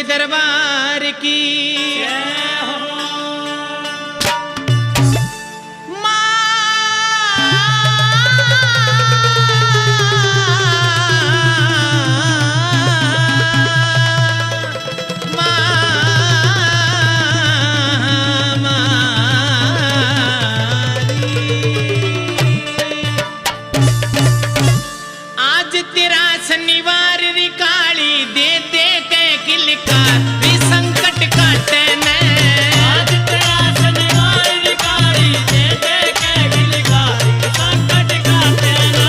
दरबार की। आज तेरा शनिवार री काली दे दे के किलकार री संकट काटे ने। आज तेरा शनिवार री काली दे दे के किलकार री संकट काटे ने।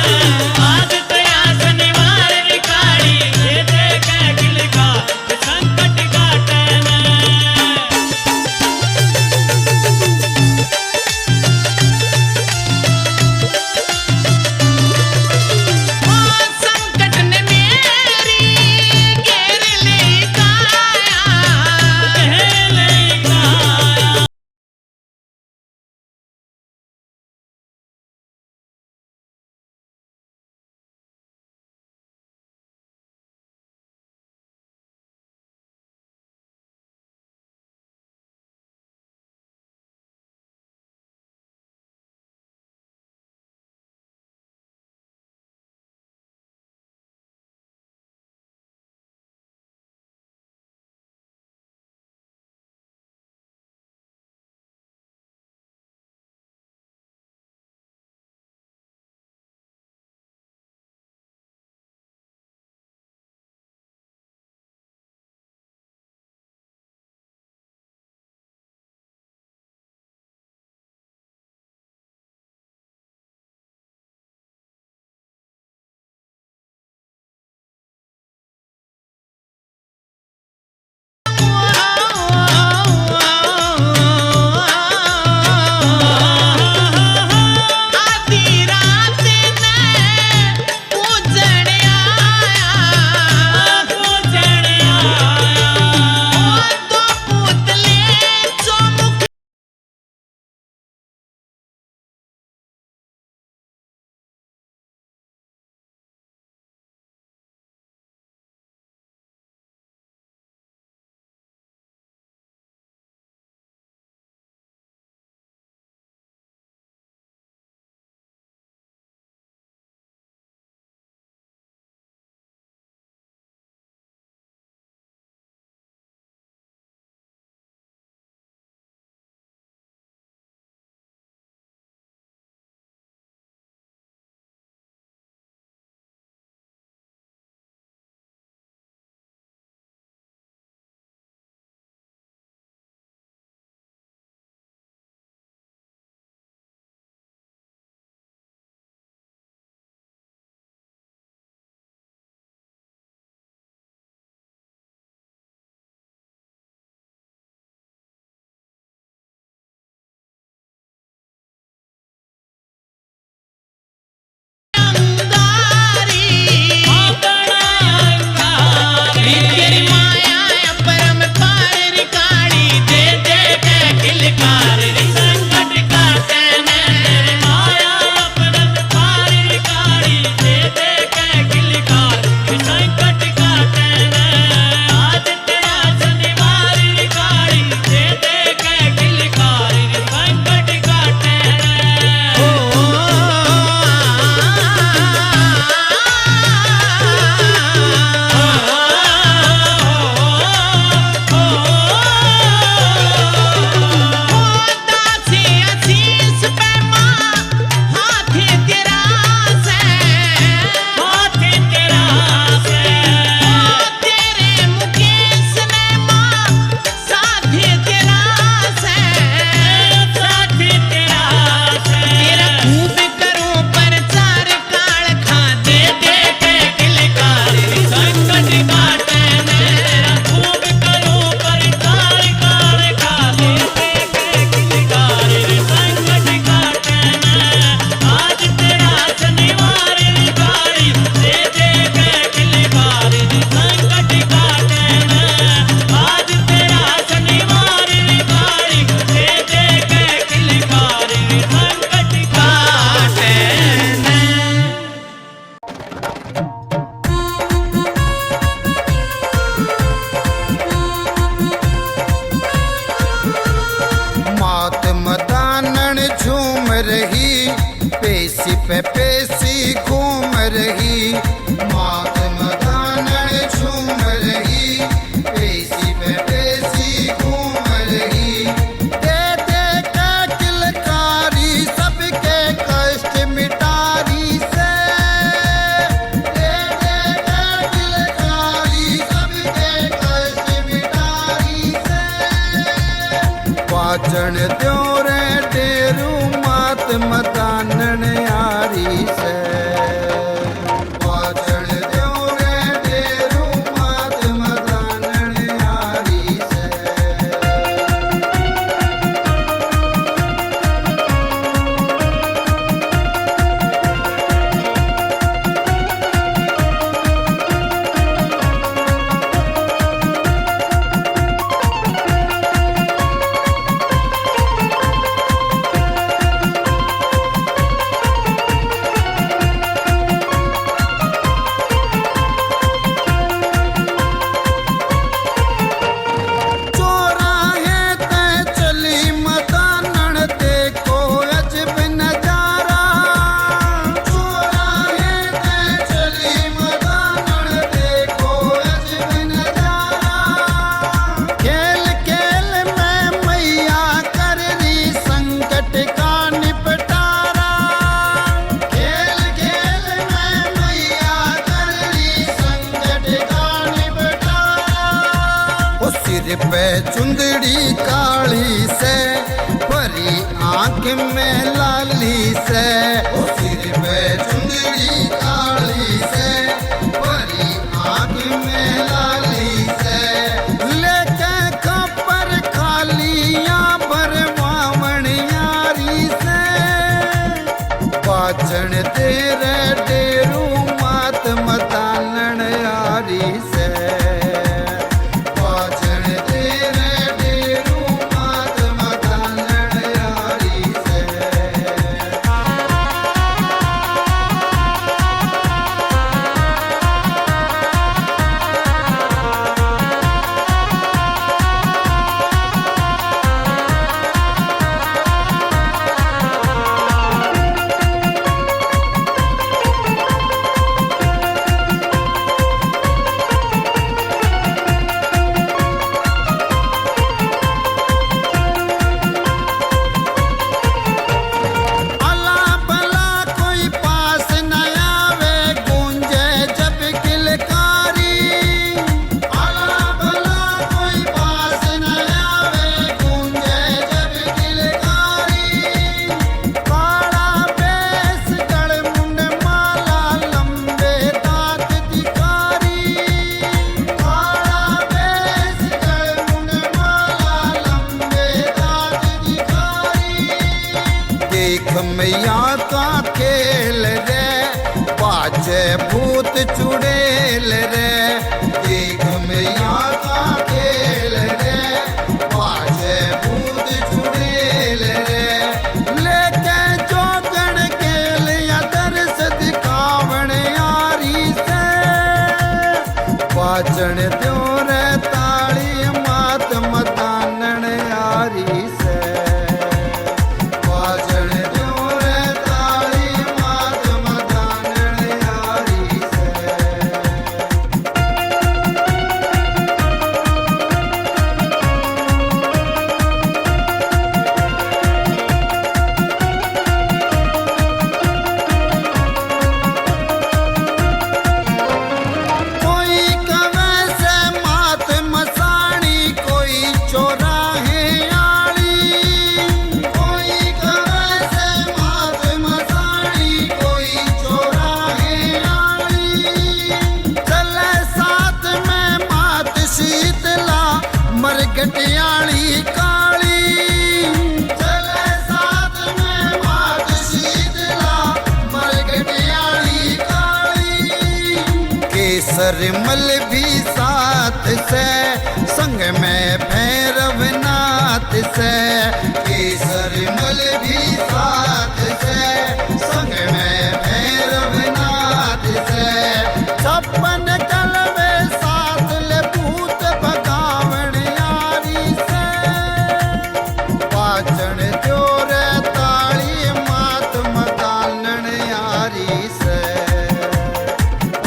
पाचन द्यो रे डेरू मात मतानन यारी से पाचन द्यो रे डेरू मात मतानन यारी से पे चुंदड़ी काली से भरी आंख में लाली से सिर पे चुंदड़ी काली से भरी आंख में लाली से लेके खपर खालियां भरवावण यारी से पाचन तेरे डेरू मात मतानन यारी से मैया का खेल रे बाजे भूत चुड़ैल रे देख मैया का खेल रे बाजे भूत चुड़ैल रे लेके जोगण खेल या दर्श दिखावण यारी से पाचन द्यो रे ताली मात मतानन यारी से गटियाली काली चले साथ में मात शीतला मर गटियाली काली केसर मल भी साथ से संग में भैरवनाथ से केसर मल भी साथ से संग में भैरवनाथ से छप्पन कलवे साथ ले भूत भगावण यारी से पाचन द्यो रे ताली मात मतानन यारी से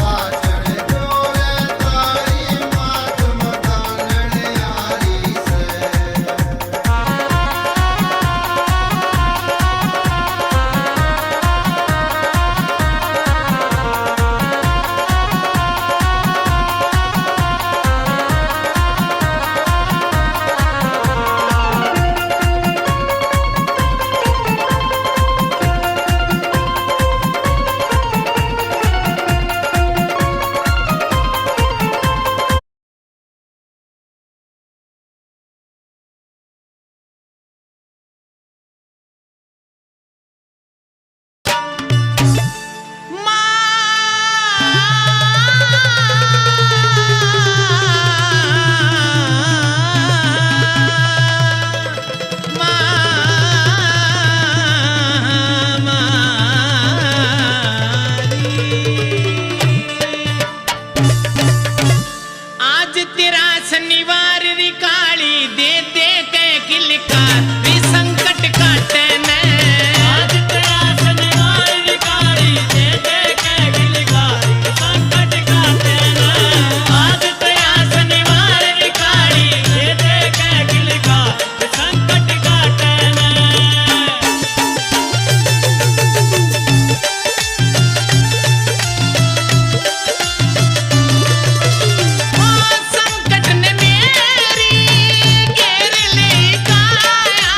पाचन द्यो रे ताली मात मतानन यारी से किलकार री संकट काटे ने आज तेरा शनिवार विकारी दे दे के किलकारी संकट काटे ना आज तया शनिवार विकारी दे दे के किलकारी संकट काटे ना संकट ने मेरी घेर ले काया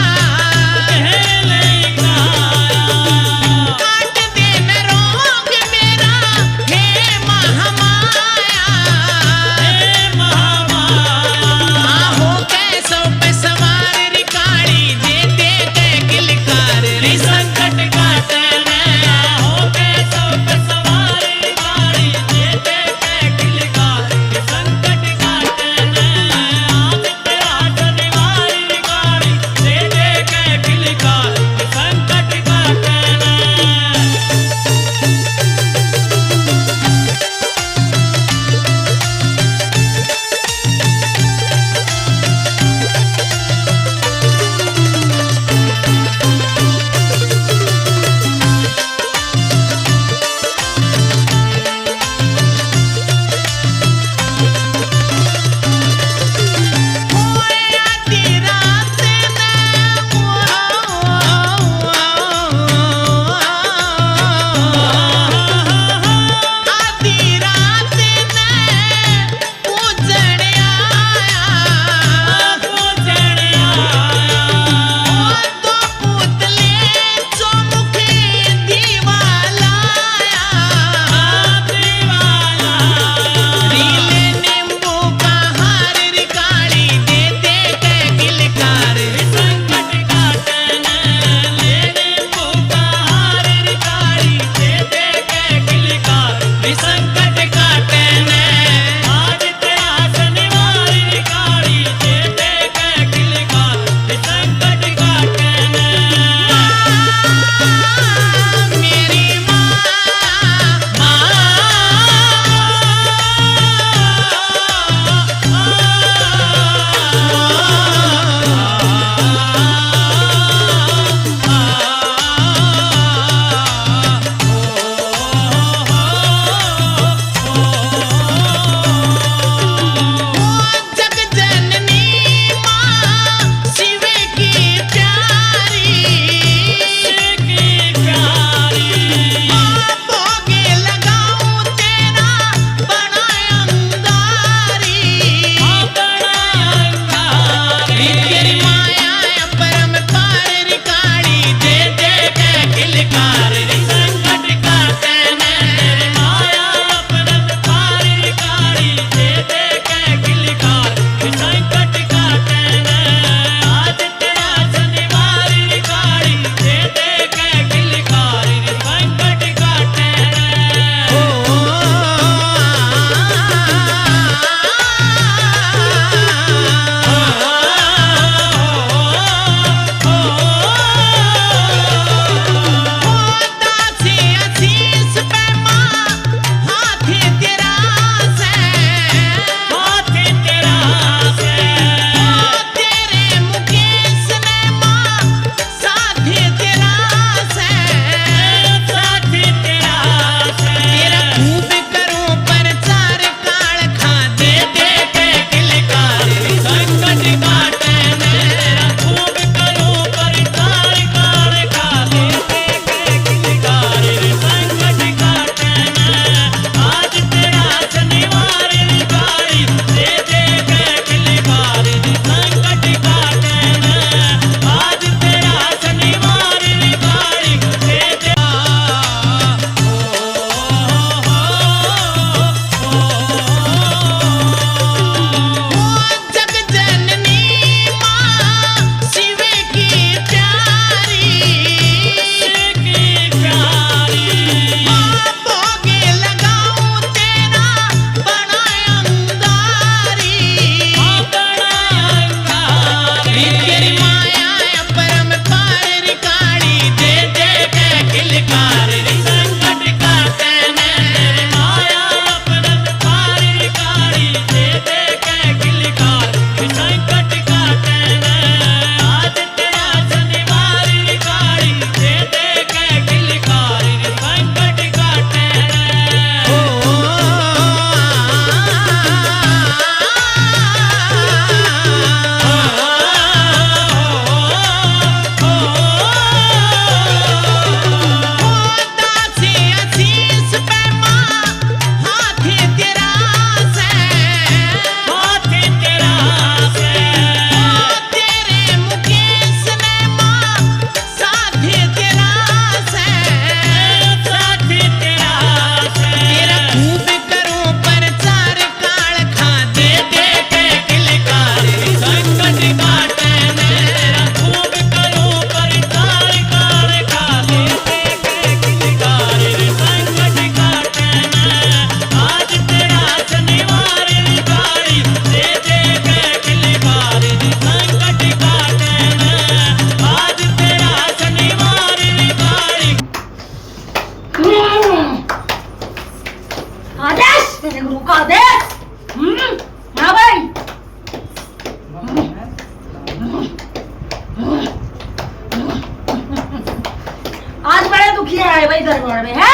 आज बड़े दुखी आए भाई दरबार में है।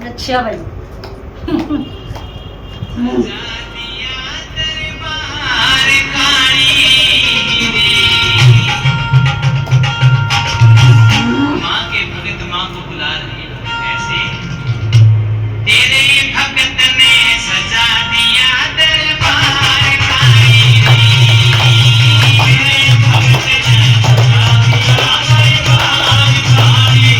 अच्छा भाई माँ के भगत माँ को बुला रहे ऐसे तेरे भगत ने सजा दिया दरबार काली तेरे भगत ने सजा दिया दरबार काली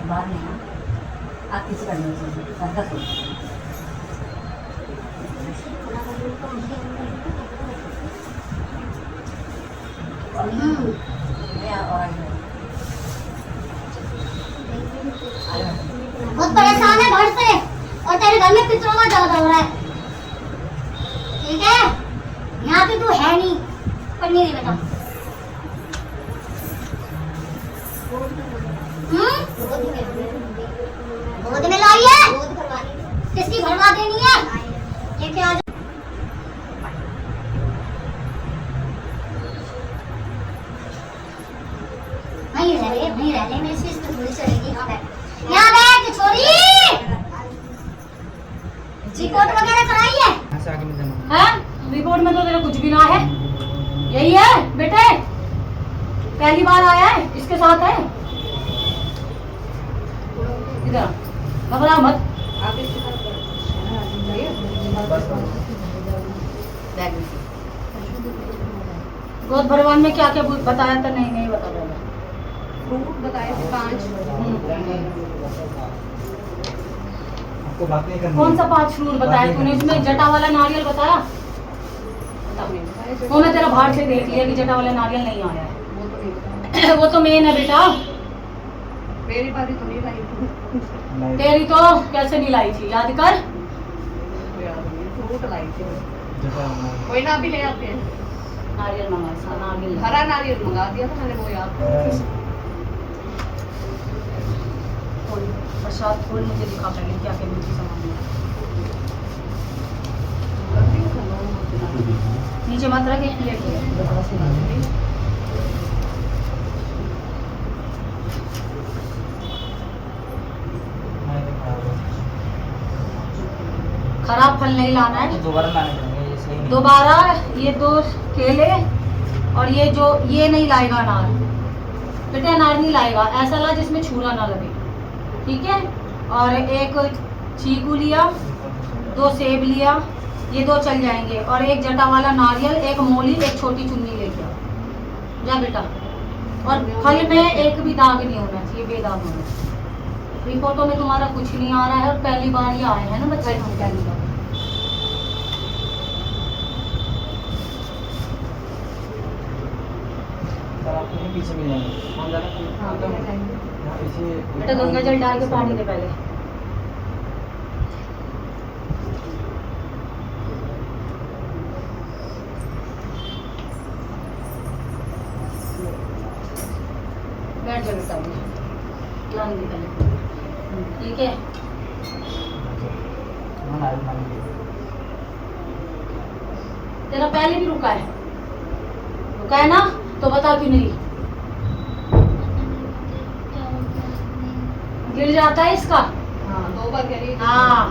बात नहीं है, आप किसी का नहीं सुनिए, सबका सुनिए। बहुत परेशान है घर से और तेरे घर में पितरों का ज्यादा हो रहा है, ठीक है? यहाँ पे तू है नहीं, पर नहीं बेटा। गोद में लाई है, किसकी भरवा देनी है? ये क्या वहीं रह ले, मेरे से इसको थोड़ी चलेगी। यहाँ बैठ छोरी, रिपोर्ट वगैरह कराई है? हाँ, रिपोर्ट में तो तेरा कुछ भी ना है, यही है बेटे, पहली बार आया है, इसके साथ है। इधर घबरा मत, गोद भरवान में क्या क्या बताया था? नहीं बता रहा, फ्रूट बताए थे 5। कौन सा 5 फ्रूट बताया तूने? इसमें जटा वाला नारियल बताया? बता। वो मैं तेरा बाहर से देख लिया कि जटा वाला नारियल नहीं आया है। वो तो नहीं पता। वो तो मेन है बेटा। मेरी बारी तो नहीं लाई थी। तेरी तो कैसे नहीं लाई थी, याद कर। फ्रूट लाई थी कोई ना, अभी ले आते हैं। नारियल मंगा, नारियल हरा नारियल मंगा दिया था मैंने, वो याद है। प्रसाद खोल, मुझे दिखा पहले क्या क्या मुझे सामान है। नीचे मत रख, एक प्लेट है। खराब फल नहीं लाना है दोबारा लाने पड़ेंगे, ये सही नहीं। दोबारा। ये 2 केले और ये जो ये नहीं लाएगा अनार बेटा, अनार नहीं लाएगा। ऐसा ला जिसमें छुरा ना लगे, ठीक है। और एक चीकू लिया, 2 सेब लिया, ये 2 चल जाएंगे। और एक जटा वाला नारियल, एक मोली, एक छोटी चुन्नी लेके आओ जा बेटा। और फल में एक भी दाग नहीं होना चाहिए, बेदाग होना चाहिए। रिपोर्टों में तुम्हारा कुछ नहीं आ रहा है और पहली बार ये आए हैं ना बच्चे, हम पहली बार। सर आपको नहीं पीछे मिल जाएंगे। कौन जा रहा है? हाँ, तो ले जाएंगे। यहाँ पीछे बेटा गंगा जल डाल के पानी दे पहले। बैठ जा बेटा, लाने दे पहले, ठीक है। हाँ, नारियल पानी दे। तेरा पहले भी रुका है ना, तो बता क्यों नहीं। गिर जाता है इसका। हाँ, 2 बार कह रही है। हाँ,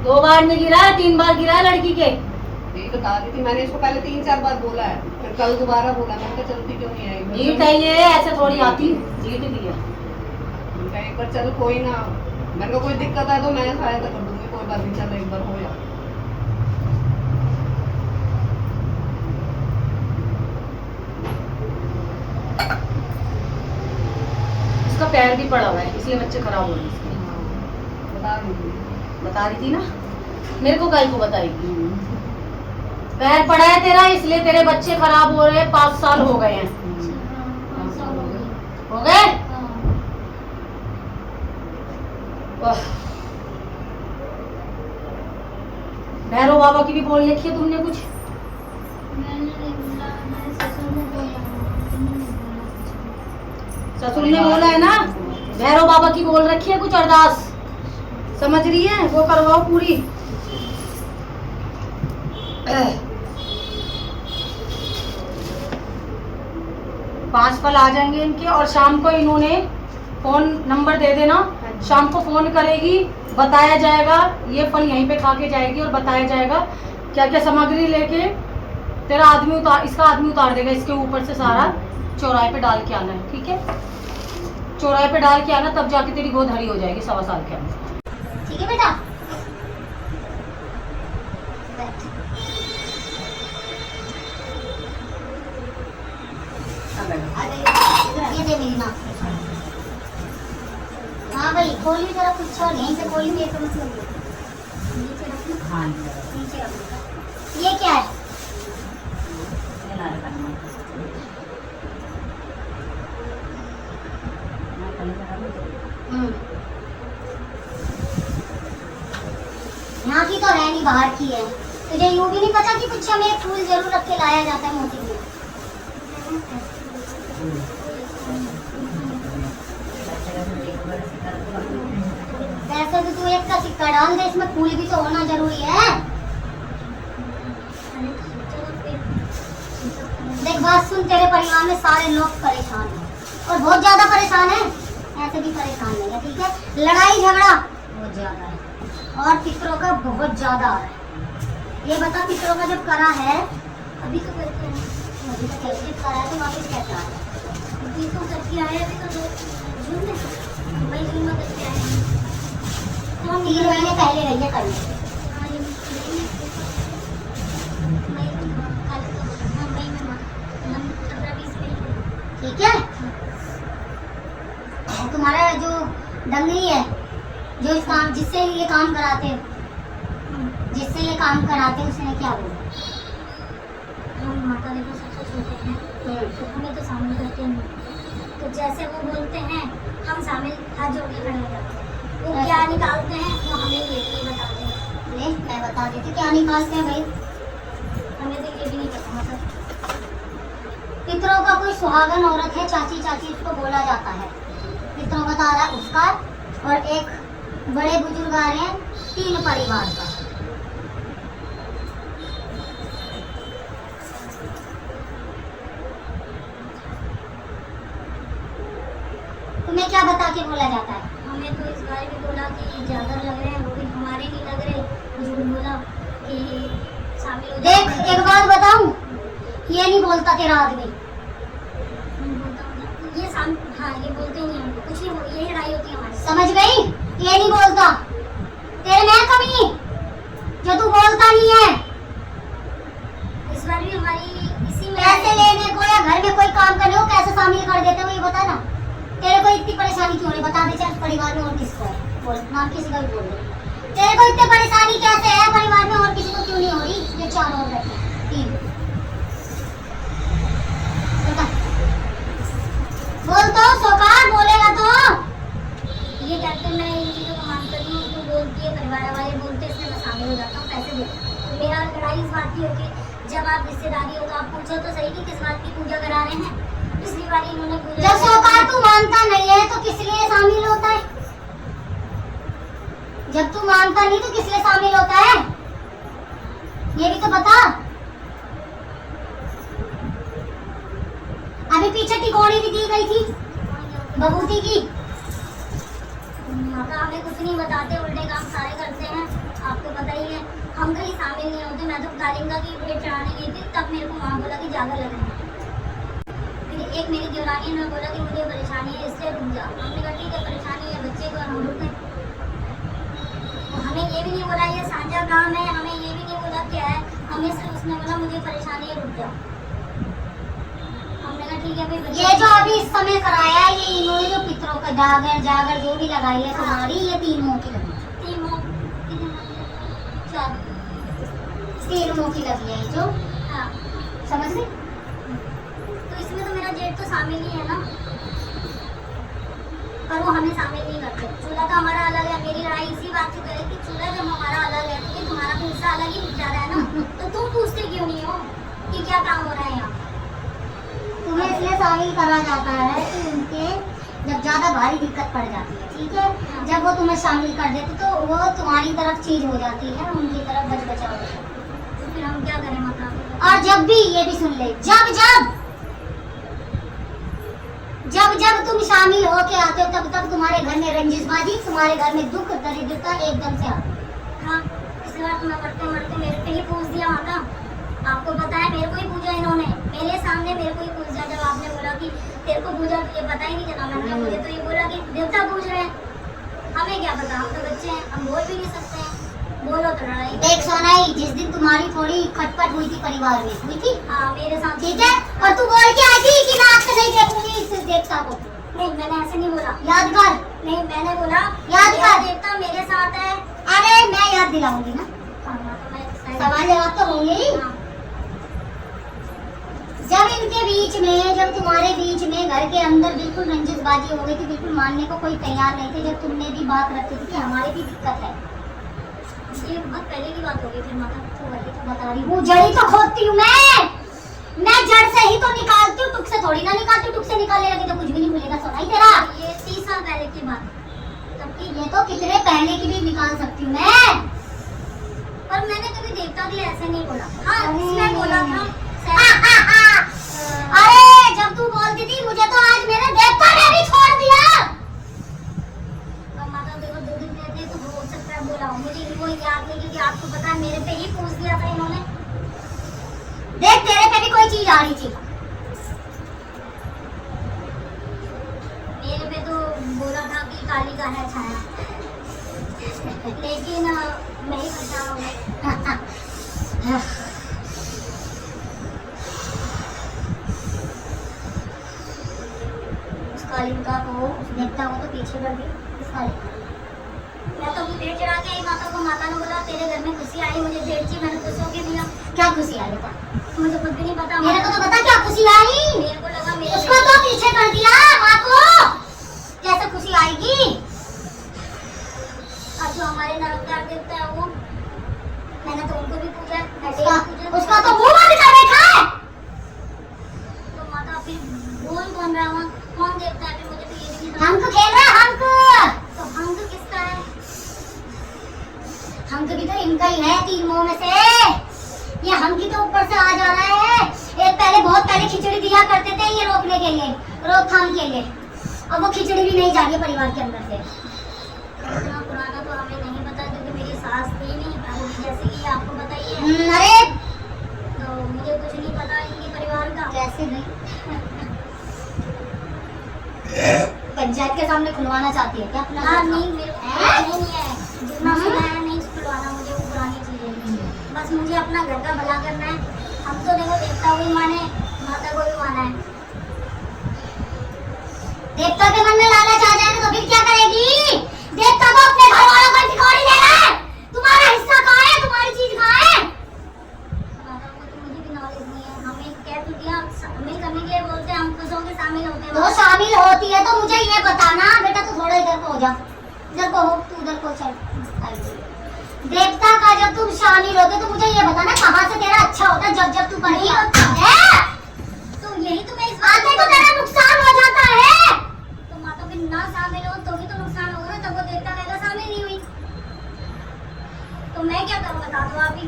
2 बार नहीं गिरा है, 3 बार गिरा है लड़की के। यही बता रही थी मैंने इसको, पहले 3-4 बार बोला है, फिर कल दोबारा बोला। मैंने कहा चलती क्यों नहीं आई। जीत है ये, ऐसे थोड़ी आती। जीत भी है। उनका एक बार चल कोई ना, मैंने कहा कोई दिक्कत है तो मैं सहायता कर दूंगी, कोई बात नहीं, चल एक बार हो जा। इसका पैर भी पड़ा हुआ है, इसलिए बच्चे खराब हो रहे हैं इसके। बता दूंगी। बता रही थी ना, मेरे को कल को बताएगी। पैर पड़ा है तेरा, इसलिए तेरे बच्चे खराब हो रहे हैं। 5 साल हो गए हैं। हो गए? भैरव बाबा की भी बोल लिखी है तुमने कुछ? ससुर ने बोला है ना, भैरव बाबा की बोल रखी है कुछ अरदास, समझ रही है? वो करवाओ पूरी। 5 फल आ जाएंगे इनके। और शाम को इन्होंने फोन नंबर दे देना, शाम को फोन करेगी, बताया जाएगा। ये फल यहीं पे खा के जाएगी और बताया जाएगा क्या क्या सामग्री लेके तेरा आदमी उतार, इसका आदमी उतार देगा इसके ऊपर से सारा। चौराहे पे डाल के आना है, ठीक है? चौराहे पे डाल के आना, तब जाके तेरी गोद हरी हो जाएगी 1.25 साल के अंदर। ठीक है बेटा। ये दे मेरी माँ। हाँ भाई खोली जरा कुछ और, यहीं से खोली, ये तो मतलब नीचे रखना। नीचे रखना। ये क्या है? यहाँ की तो है नहीं, बाहर की है। तुझे यूँ भी नहीं पता कि कुछ में फूल जरूर रख के लाया जाता है मोती में। वैसे तो तू एक का सिक्का डाल दे, इसमें फूल भी तो होना जरूरी है। देख बात सुन, तेरे परिवार में सारे लोग परेशान हैं और बहुत ज्यादा परेशान हैं। ऐसे भी परेशान नहीं है, ठीक है? लड़ाई झगड़ा बहुत ज्यादा है और पितरों का बहुत ज्यादा है। ये बता, पितरों का जब करा है, अभी तो करते हैं, अभी तो कैसे करा है तो वापस कैसे आ रहा है? अभी तो करके आए, अभी तो जून में मई जून में करके आए हैं। तो हम 3 महीने पहले रहिए करने। ठीक है? तुम्हारा जो डंगरी है, जो इस काम जिससे ये काम कराते, उसने क्या बोला? हम माता देखो सबसे छोटे हैं तो हमें तो शामिल करते नहीं। तो जैसे वो बोलते हैं हम शामिल हाथ जोड़ के खड़े हो जाते हैं। वो क्या निकालते हैं वो हमें ये बताते हैं। ले मैं बता देती क्या निकालते हैं भाई, हमें तो ये भी नहीं पता। मतलब पितरों का कोई सुहागन औरत है, चाची चाची उसको बोला जाता है। पितरों का तारा उसका, और एक बड़े बुजुर्ग आ रहे हैं 3 परिवार का। तुम्हें क्या बता के बोला जाता है? हमें तो इस बारे में बोला कि जागर लग रहे हैं, वो भी हमारे नहीं लग रहे। बुजुर्ग बोला कि शामिल हो। देख एक बात बताऊं, ये नहीं बोलता तेरा आदमी। ये हाँ ये बोलते नहीं हमको कुछ नहीं, ये लड़ाई होती है हमारी। समझ गई? ये नहीं बोलता। तेरे में कमी जो तू बोलता नहीं है। इस बार भी हमारी इसी में पैसे लेने को या घर में कोई काम करने को कैसे शामिल कर देते हो ये बता ना। तेरे को इतनी परेशानी क्यों है बता दे। चल परिवार में और किसको है बोल, नाम किसी का भी बोल दे। तेरे को इतनी परेशानी कैसे है परिवार में, और किसी को क्यों नहीं हो रही? ये 4 और बैठे 3 बता। बोल तो सोकार बोलेगा तो। ये कहते मैं इन चीज़ों को मानती हूँ, तू बोलती है परिवार वाले बोलते हैं, इसमें मैं शामिल हो जाता हूँ पैसे दे। मेरा लड़ाई इस बात की होती है जब आप रिश्तेदारी हो तो आप पूछो तो सही कि किस बात की पूजा करा रहे हैं। पिछली बार इन्होंने पूजा जब सोकार तू मानता नहीं है तो किस लिए शामिल होता है? जब तू मानता नहीं तो किस लिए शामिल होता है ये भी तो बता। अभी पीछे टिकोड़ी भी दी गई थी बबूती की। माता हमें कुछ नहीं बताते, उल्टे काम सारे करते हैं, आपको पता ही है। हम कहीं शामिल नहीं होते। मैं तो कालिंगा की प्लेट चढ़ाने गई थी तब मेरे को वहाँ बोला कि जागर लग रहे हैं। फिर एक मेरी देवरानी ने बोला कि मुझे परेशानी है इसलिए रुक जा। हमने कहा ठीक है परेशानी है बच्चे को, हम रुक गए। तो हमें ये भी नहीं बोला ये साझा काम है, हमें ये भी नहीं बोला क्या है, हमें सिर्फ उसने बोला मुझे परेशानी है रुक जा। हमने कहा ठीक है भाई। ये जो अभी इस समय कराया है ये इन्होंने जो पितरों का जागर जागर जो भी लगाई है तुम्हारी, ये 3 मुँह की लगी। 3 मुँह 3 मुँह की लगी है जो। हाँ समझ गई? तो इसमें तो मेरा जेठ तो शामिल ही है ना, पर वो हमें शामिल नहीं करते। चूल्हा तो हमारा अलग है। मेरी लड़ाई इसी बात से करे कि चूल्हा जब हमारा अलग है तो तुम्हारा तो हिस्सा अलग ही जा रहा है ना, तो तुम पूछते क्यों नहीं हो कि क्या काम हो रहा है यहाँ? तुम्हें इसलिए शामिल करा जाता है कि उनके जब ज्यादा भारी दिक्कत पड़ जाती है, ठीक है, जब वो तुम्हें शामिल कर देते तो वो तुम्हारी तरफ चीज हो जाती है, उनकी तरफ बच बचा होता है। तो फिर हम क्या करें मतलब? और जब भी ये भी सुन ले, जब जब तुम शामिल होके आते हो तब तब तुम्हारे घर में रंजिशबाजी, तुम्हारे घर में दुख दरिद्रता एकदम से आती है। हाँ इस बार तो मैं मरते मरते मेरे पे ही पूछ दिया माता। आपको पता है मेरे को ही पूजा इन्होंने, मेरे सामने मेरे को ही पूछा। जब आपने बोला कि तेरे को पूजा तुझे पता ही नहीं चला, मैंने मुझे तो ये बोला कि देवता पूछ रहे हैं, हमें क्या पता, हम तो बच्चे हैं, हम बोल भी नहीं सकते हैं। बोलो तो लड़ाई। देख सोनाई, जिस दिन तुम्हारी थोड़ी खटपट हुई थी परिवार में, हुई थी? हाँ मेरे साथ। ठीक है, और तू बोल के आई थी कि मैं आज से नहीं देखूंगी इस देवता को। नहीं मैंने ऐसे नहीं बोला। याद कर। नहीं मैंने बोला याद कर, देवता मेरे साथ है। अरे मैं याद दिलाऊंगी ना। सवाल जवाब तो होंगे ही। जब इनके बीच में, जब तुम्हारे बीच में घर के अंदर बिल्कुल रंजिशबाजी हो गई थी, बिल्कुल मानने को कोई तैयार नहीं थे, जब तुमने भी बात रखी थी कि हमारी भी दिक्कत है, ये बहुत पहले की बात हो गई। फिर माता तो वही तो बता रही हूँ, जड़ ही तो खोदती हूँ मैं जड़ से ही तो निकालती हूँ, टुक से थोड़ी ना निकालती हूँ। टुक से निकालने लगी तो कुछ भी नहीं मिलेगा। सोना ही तेरा ये 30 साल पहले की बात, तब की ये तो कितने पहले की भी निकाल सकती हूँ मैं। पर मैंने कभी देवता के लिए ऐसे नहीं बोला। हाँ इसमें बोला था। अरे जब तू बोलती थी मुझे तो आज मेरे देवता ने भी छोड़ दिया। माता देखो 2 दिन रहते तो हो सकता है बोला हो, मुझे वो याद नहीं क्योंकि आपको पता है मेरे पे ही पूछ दिया था इन्होंने। देख तेरे पे भी कोई चीज आ रही थी, मेरे पे तो बोला था कि काली का है छाया, लेकिन मैं ही परेशान हो गई। कालिका को, उस देवता को तो पीछे कर दी। इस कालिका मैं तो पेट चढ़ा के आई माता को। माता ने बोला तेरे घर में खुशी आई, मुझे पेट जी मैंने खुश होके दिया। क्या खुशी आई बता? मुझे खुद भी नहीं पता। मेरे को तो पता क्या खुशी आई। मेरे को लगा मेरे उसको तो पीछे कर दिया माँ को, कैसे खुशी आएगी? अब जो हमारे निरंकार देवता है वो, मैंने तो उनको भी पूछा, उसका तो मुंह बंद कर बैठा है। तो माता फिर बोल कौन रहा है, कौन देवता है? फिर मुझे तो ये भी नहीं, हमको खेल रहा है। हमको तो हमको किसका है? हमको भी तो इनका ही है, 3 मुंह में से। ये हम की तो ऊपर से आ जा रहा है। एक पहले बहुत पहले खिचड़ी दिया करते थे ये रोकने के लिए, रोकथाम के लिए। अब वो खिचड़ी भी नहीं जा रही है परिवार के अंदर से। इतना पुराना तो हमें नहीं पता क्योंकि मेरी सास थी नहीं पहले, जैसे कि आपको बताइए। अरे तो मुझे कुछ नहीं पता इनके परिवार का। कैसे नहीं? पंचायत के सामने खुलवाना चाहती है क्या अपना? नहीं, मेरे नहीं है, जितना सुना है नहीं खुलवाना मुझे, वो पुरानी चीजें नहीं है। बस मुझे अपना घर का भला करना है। हम तो देखो देवता को भी माने, माता को भी माना है। देवता के मन में लालच आ जाए तो फिर क्या करेगी? देवता को अपने घर वालों को ठिकाने देना है। तुम्हारा हिस्सा कहाँ है? तुम्हारी चीज कहाँ है? माता को तो मुझे भी नॉलेज नहीं है। हमें कह तो दिया, हमें करने के लिए बोलते हैं, हम खुशों के शामिल होते हैं। तो शामिल होती है तो मुझे ये बताना बेटा, तू थोड़ा इधर को हो जा, इधर को हो, तू उधर को चल। देवता का जब तुम शामिल होते तो मुझे ये बताना कहाँ से तेरा अच्छा होता है, जब जब तू नहीं होता है तो यही तो मैं इस बात में तो तेरा नुकसान हो जाता है। तो माता फिर ना शामिल हो तो भी तो नुकसान होगा ना, तब वो देवता कहेगा शामिल नहीं हुई तो मैं क्या करूँ? बता दो आप ही।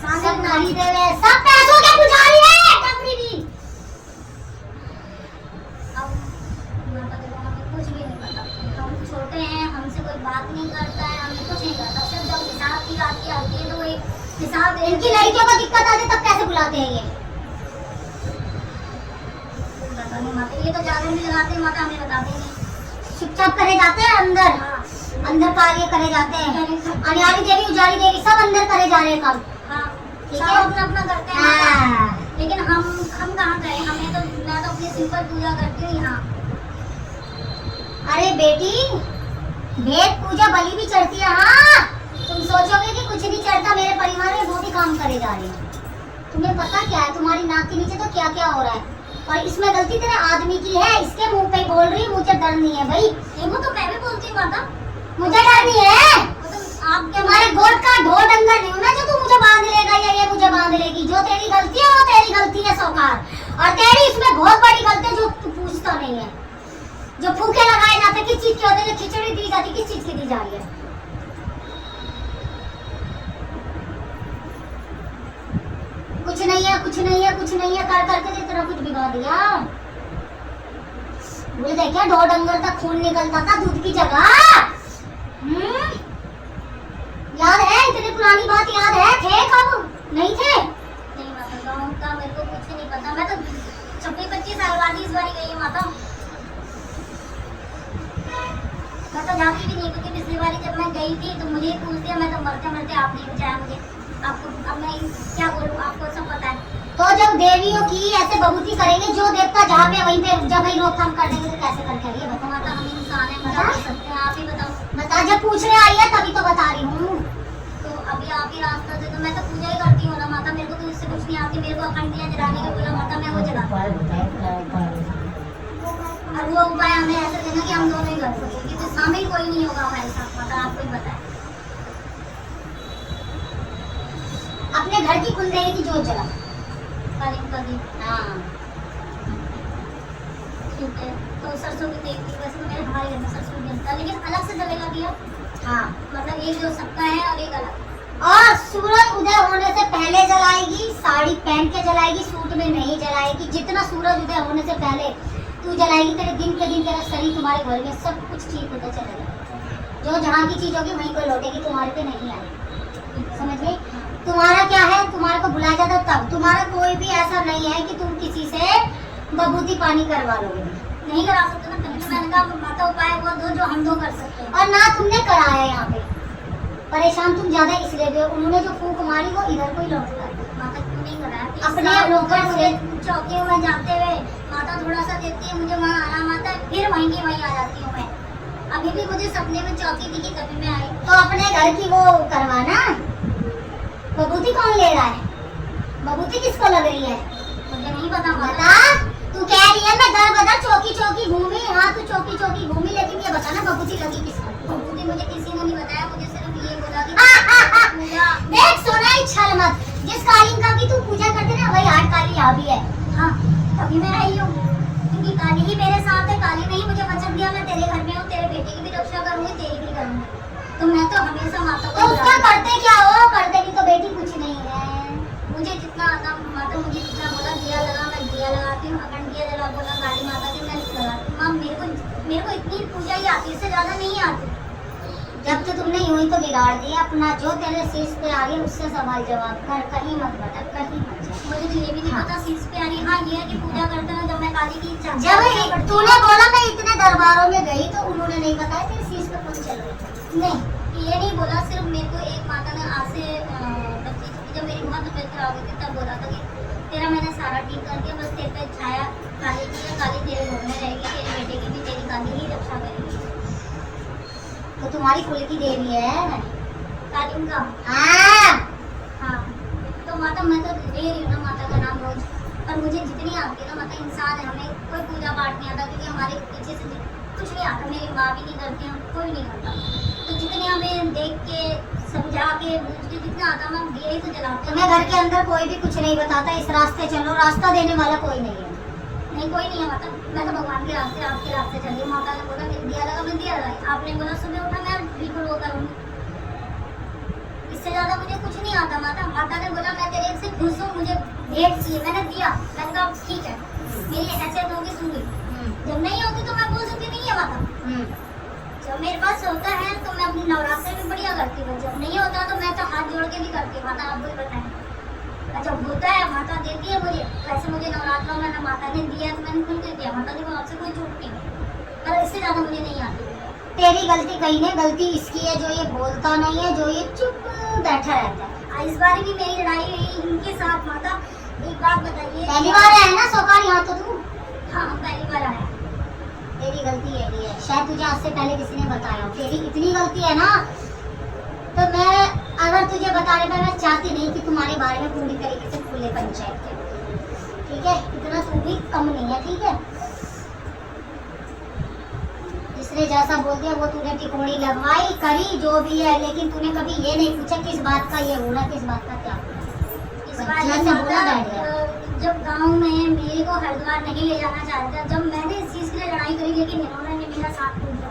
शामिल नहीं देवे, सब पैसों के पुजारी है टकरी भी। अब माता देखो हमें कुछ भी नहीं पता, हम छोटे हैं, हमसे कोई बात नहीं करता है, हमें कुछ नहीं करता। सिर्फ जब हिसाब की बात आती है तो वो एक हिसाब, इनकी लड़कियों को दिक्कत आती है तब कैसे बुलाते हैं ये? पता नहीं माता, ये तो जागरण में लगाते हैं माता, हमें बताते नहीं। चुपचाप करे जाते हैं अंदर, अंदर कार्य करे जाते हैं। अनियारी देवी, उजारी देवी सब अंदर करे जा रहे हैं काम। ठीक है, अपना अपना करते हैं। लेकिन हम कहाँ गए? हमें तो, मैं तो अपनी सिंपल पूजा करती हूँ यहाँ। अरे बेटी, भेद पूजा बलि भी चढ़ती है। हाँ, तुम सोचोगे कि कुछ नहीं चढ़ता, मेरे परिवार में बहुत ही काम करे जा रहे हैं। तुम्हें पता क्या है तुम्हारी नाक के नीचे तो क्या क्या हो रहा है? और इसमें गलती तेरे आदमी की है, इसके मुंह पे बोल रही, मुझे डर नहीं है भाई। वो तो मैं भी बोलती हूँ माता, मुझे डर नहीं है। आप हमारे गोद का ढोल डंगर नहीं हूँ ना जो तू मुझे बांध लेगा या ये मुझे बांध लेगी। जो तेरी गलती है वो तेरी गलती है सौकार, और तेरी इसमें बहुत बड़ी गलती है जो तू पूछता नहीं है। जो फूके लगाए जाते किस चीज के होते हैं? जो खिचड़ी दी जाती किस चीज की दी जा रही है? कुछ नहीं है, कुछ नहीं है, कुछ नहीं है कर करके इतना कुछ बिगा दिया। बोले देखिए दो डंगर तक खून निकलता था दूध की जगह। याद है? इतनी पुरानी बात याद है? थे कब? नहीं थे? नहीं माता, गाँव का मेरे को कुछ नहीं पता। मैं तो 26-25 साल बाद इस बार गई हूँ माता। मैं तो जाती भी नहीं क्योंकि पिछली बार जब मैं गई थी तो मुझे पूछ दिया, मैं तो मरते मरते आप नहीं बचाया मुझे। आपको अब मैं क्या बोलूँ, आपको सब पता है। तो जब देवियों की ऐसे बबूती करेंगे, जो देवता जहाँ पे वहीं पे जब वही रोकथाम कर देंगे तो कैसे करके? ये बताओ माता, हम इंसान है, बता सकते हैं, आप ही बताओ। बता, जब पूछने आई है तभी तो बता रही हूँ। तो अभी आप ही रास्ता दे दो। मैं तो पूजा ही करती हूँ ना माता, मेरे को तो इससे कुछ नहीं आती। मेरे को अखंड दिया जलाने का बोला माता, मैं वो जला। और वो उपाय हमें ऐसे देना कि हम दोनों ही कर सकें, तो शामिल कोई नहीं होगा हमारे साथ माता, आपको ही पता है। अपने घर की कुलदेवी की जोत जला, कभी हाँ ठीक है। तो सरसों की तेल की, वैसे तो मेरे हमारे घर में सरसों जलता है लेकिन अलग से जलेगा दिया। हाँ, मतलब एक जो सबका है और एक अलग। और सूरज उदय होने से पहले जलाएगी, साड़ी पहन के जलाएगी, सूट में नहीं जलाएगी। जितना सूरज उदय होने से पहले तू जलाएगी, तेरे दिन के दिन तेरा शरीर, तुम्हारे घर में सब कुछ ठीक होता चलेगा। जो जहाँ की चीज होगी वहीं को लौटेगी, तुम्हारे पे नहीं आएगी। समझ गई? तुम्हारा क्या है, तुम्हारे को बुलाया जाता तब। तुम्हारा कोई भी ऐसा नहीं है कि तुम किसी से बबूती पानी करवा लोगे, नहीं करा सकते ना। मैंने कहा माता उपाय वो दो जो हम दो कर सकते हैं, और ना तुमने कराया। यहाँ पे परेशान तुम ज्यादा इसलिए हुए, उन्होंने जो फूंक मारी वो इधर को ही लौट गया। माता क्यों नहीं कराया? अपने लोगों से चौकियों में जाते हुए माता थोड़ा सा देती है, मुझे वहाँ आराम आता है, फिर वहीं की वहीं आ जाती हूँ मैं। अभी भी मुझे सपने में चौकी दिखी, कभी मैं आई। तो अपने घर की वो करवाना, बबूती कौन ले रहा है? बबूती किसको लग रही है? मुझे नहीं पता। बता, तू कह रही है मैं दर बदर चौकी चौकी घूमी। हाँ तू चौकी चौकी घूमी, लेकिन ये बता ना बबूती लगी किसको? बबूती मुझे किसी ने नहीं बताया, मुझे सिर्फ ये बोला कि पूजा। देख सोना ही छल मत, जिस कालीन का भी तू पूजा करते ना वही हाथ काली यहाँ भी है। हाँ तभी मैं आई हूँ, क्योंकि काली ही मेरे साथ है। काली ने ही मुझे वचन दिया मैं तेरे घर में हूँ, तेरे बेटे की भी रक्षा करूंगी, तेरी भी करूंगी। तो मैं तो हमेशा माता को। तो उसका करते क्या हो? करते नहीं तो बेटी कुछ नहीं है। मुझे जितना आता माता मुझे जितना बोला दिया लगा, मैं दिया लगाती हूँ। अखंड दिया जला बोला काली माता की मैं लगाती हूँ। माँ मेरे को इतनी पूजा ही आती है, इससे ज्यादा नहीं आती। जब तो तुमने यूं ही तो बिगाड़ दिया अपना, जो तेरे शीश पे आ रही है उससे सवाल जवाब कर, कहीं मत भटक, कहीं मत जा। मुझे तो ये भी नहीं पता शीश पे आ रही। हाँ ये है कि पूजा करते हैं जब मैं काली की इच्छा। जब तूने बोला मैं इतने दरबारों में गई तो उन्होंने नहीं बताया तेरे शीश पे कौन चल रही? नहीं ये नहीं बोला, सिर्फ मेरे को एक माता ने आज से 25 जब मेरी बहुत तबीयत खराब हुई थी तब बोला था कि तेरा मैंने सारा ठीक कर दिया, बस तेरे पे छाया काली की है, काली तेरे घर में रहेगी, तेरे बेटे की भी तेरी काली ही रक्षा करेगी। तो तुम्हारी कुल की देवी है काली का? हाँ तो माता मैं तो ले रही हूँ ना माता का नाम रोज, पर मुझे जितनी आती है ना माता, इंसान है हमें कोई पूजा पाठ नहीं आता, क्योंकि हमारे पीछे से कुछ नहीं आता। मेरी माँ भी नहीं करती, हम कोई नहीं करता। तो जितने हमें देख के समझा के बूझ के जितना आता हम दिए ही तो जलाते हैं। मैं घर के अंदर कोई भी कुछ नहीं बताता, इस रास्ते चलो, रास्ता देने वाला कोई नहीं है। नहीं कोई नहीं है माता, मैं तो भगवान के रास्ते आपके रास्ते चली। माता ने बोला मैं दिया लगा, मैं दिया लगाई। आपने बोला सुबह उठा, मैं बिल्कुल वो करूँगी। इससे ज्यादा मुझे कुछ नहीं आता माता। माता ने बोला मैं तेरे से खुश हूँ, मुझे भेंट चाहिए, मैंने दिया। मैंने कहा ठीक है मेरी हैसियत होगी सुनगी, जब नहीं होगी तो मैं बोल सकती नहीं है माता। जब मेरे पास होता है तो मैं अपनी नवरात्रि में बढ़िया करती हूँ, जब नहीं होता तो मैं तो हाथ जोड़ के भी करती हूँ। माता आप भी बताएं, जब होता है माता देती है मुझे। वैसे मुझे नवरात्रों में ना माता ने दिया तो मैंने खुल के दिया। माता देखो आपसे कोई झूठ नहीं है, पर इससे ज्यादा मुझे नहीं आती। तेरी गलती कहीं नहीं, गलती इसकी है जो ये बोलता नहीं है, जो ये चुप बैठा रहता है। इस बार भी मेरी लड़ाई हुई इनके साथ माता। एक बात बताइए, पहली बार है ना सोकार यहाँ तो तू? हाँ पहली बार आया। तेरी गलती यही है, शायद तुझे आज से पहले किसी ने बताया। तेरी इतनी गलती है ना, तो मैं अगर तुझे बताने पर मैं चाहती नहीं कि तुम्हारे बारे में पूरी तरीके से खुले पंचायत के, ठीक है? इतना तू भी कम नहीं है, ठीक है? जिसने जैसा बोल दिया वो तूने टिकोड़ी लगवाई करी जो भी है, लेकिन तूने कभी ये नहीं पूछा किस बात का ये हो रहा, किस बात का क्या हो रहा। इस बात से बोला बैठ गया। जब गांव में मेरे को हरिद्वार नहीं ले जाना चाहता था, जब मैंने इस चीज के लिए लड़ाई करी, लेकिन इन्होंने मेरा साथ नहीं दिया।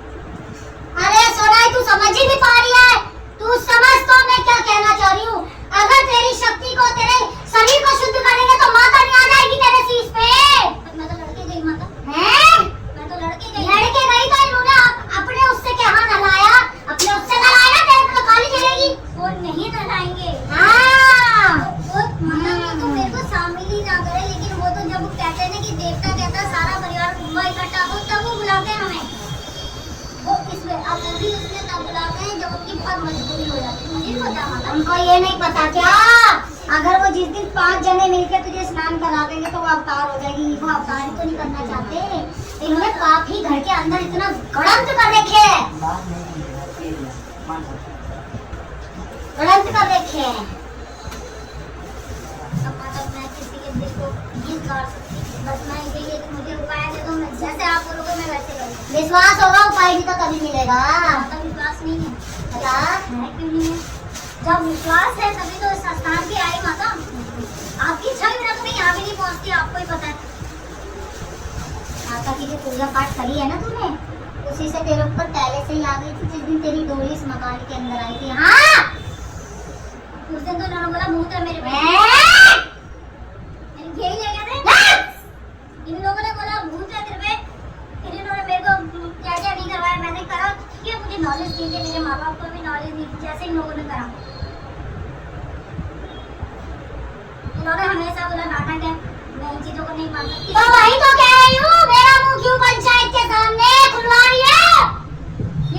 अरे सोनाई तू समझ ही नहीं पा रही है, तू समझ तो मैं क्या कहना चाह रही हूँ। अगर तेरी शक्ति को, तेरे शरीर को शुद्ध करेंगे तो माता नहीं आ जाएगी तेरे शीश पे। मैं तो लड़के गई माता है, मैं तो लड़के गई तो इन्होंने अपने उससे क्या नहलाया, अपने उससे नहलाया, तेरे को काली चलेगी। वो नहीं नहलाएंगे। हाँ वो तो मेरे को शामिल ही ना करे, लेकिन वो तो जब कहते हैं ना कि देवता कहता सारा परिवार कुंभा इकट्ठा हो तब वो बुलाते हैं हमें। वो इसमें अब भी उसमें तब बुलाते हैं जब उनकी बहुत मजबूरी हो जाती है। मुझे पता माता, उनको ये नहीं पता क्या अगर वो जिस दिन 5 जने मिलकर तुझे स्नान करा देंगे तो वो अवतार हो जाएगी। वो अवतार तो नहीं करना चाहते, इन्होंने पाप ही घर के अंदर इतना गड़ंत कर रखे है, गड़ंत कर रखे हैं। मैं किसी के दिल को नहीं काट सकती, बस मैं यही है कि मुझे उपाय दे दो, मैं जैसे आप बोलोगे मैं वैसे करूँगी। विश्वास होगा, उपाय भी तो कभी मिलेगा। तो विश्वास नहीं है, बता है क्यों नहीं है? जब विश्वास है तभी तो इस स्थान की आई माता। आपकी इच्छा बिना तो मैं यहाँ भी नहीं पहुँचती, आपको ही पता है। माता की जो पूजा पाठ करी है ना तूने, उसी से तेरे ऊपर पहले से ही आ गई थी जिस दिन तेरी डोली इस मकान के अंदर आई थी। हाँ उस दिन तो उन्होंने बोला भूत है मेरे पे, यही ले गए थे। इन लोगों ने बोला भूत है तेरे पे, फिर इन्होंने मेरे को क्या क्या नहीं करवाया, मैंने करा कि मुझे नॉलेज दी थी, मेरे माँ बाप को भी नॉलेज दी थी, जैसे इन लोगों ने करा। इन्होंने हमेशा बोला नाटक है, मैं इन चीजों को नहीं मानती। तो वही तो कह रही हूँ, मेरा मुंह क्यों पंचायत के सामने खुलवा रही है?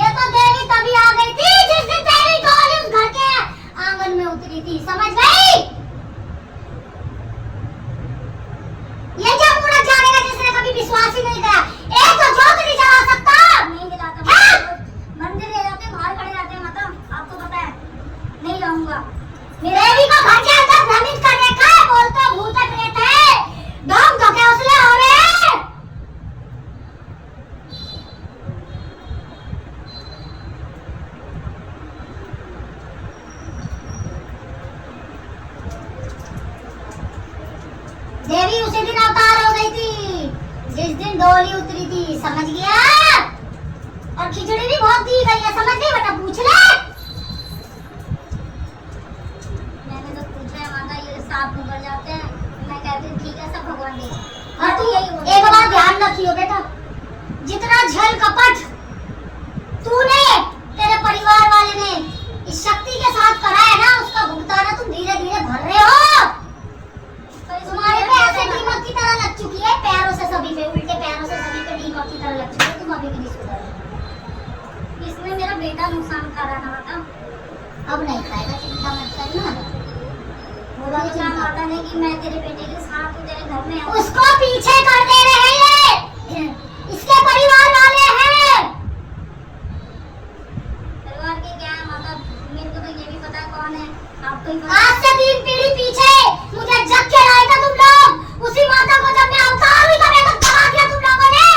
ये तो देवी तभी आ गई थी जिस दिन तेरी डोली उस घर के आंगन में उतरी थी, समझ गई? ये क्या पूरा जानेगा जिसने कभी विश्वास ही नहीं करा। एक तो जोत नहीं जला सकता, नहीं जलाता, मंदिर ले जाते बाहर खड़े रहते हैं माता, आपको पता है। नहीं जाऊंगा, देवी को घर के अंदर भ्रमित कर रखा है, बोल देवी उसी दिन अवतार हो गई थी जिस दिन डोली उतरी थी, समझ गया? और खिचड़ी भी बहुत दी गई है, समझ गई बेटा? पूछ ले। मैंने तो पूछा है माता, ये सांप निकल जाते हैं, मैं कहती हूँ ठीक है सब भगवान दे। और तू एक बात ध्यान रखियो बेटा, जितना छल कपट तूने तेरे परिवार वाले ने इस शक्ति के साथ करा है ना, उसका भुगतान तुम धीरे धीरे भर रहे हो। तुम्हारे पे ऐसे दीमक की तरह लग चुकी है, पैरों से सभी पे, उल्टे पैरों से सभी पे दीमक की तरह लग चुकी है, तुम अभी भी नहीं सुधर। इसमें मेरा बेटा नुकसान खा रहा था, अब नहीं खाएगा, चिंता मत करना। बोला तो माता ने कि मैं तेरे बेटे के साथ हूँ, तेरे घर में हूँ। उसको पीछे कर दे रहे हैं, इसके परिवार वाले हैं। परिवार के क्या है माता, मेरे को तो ये भी पता है कौन है, आपको ही पता। आज से 3 पीढ़ी पीछे मुझे जग के लाए थे तुम लोग, उसी माता को जब मैं अवतार हुई तब एक करा दिया तुम लोगों ने।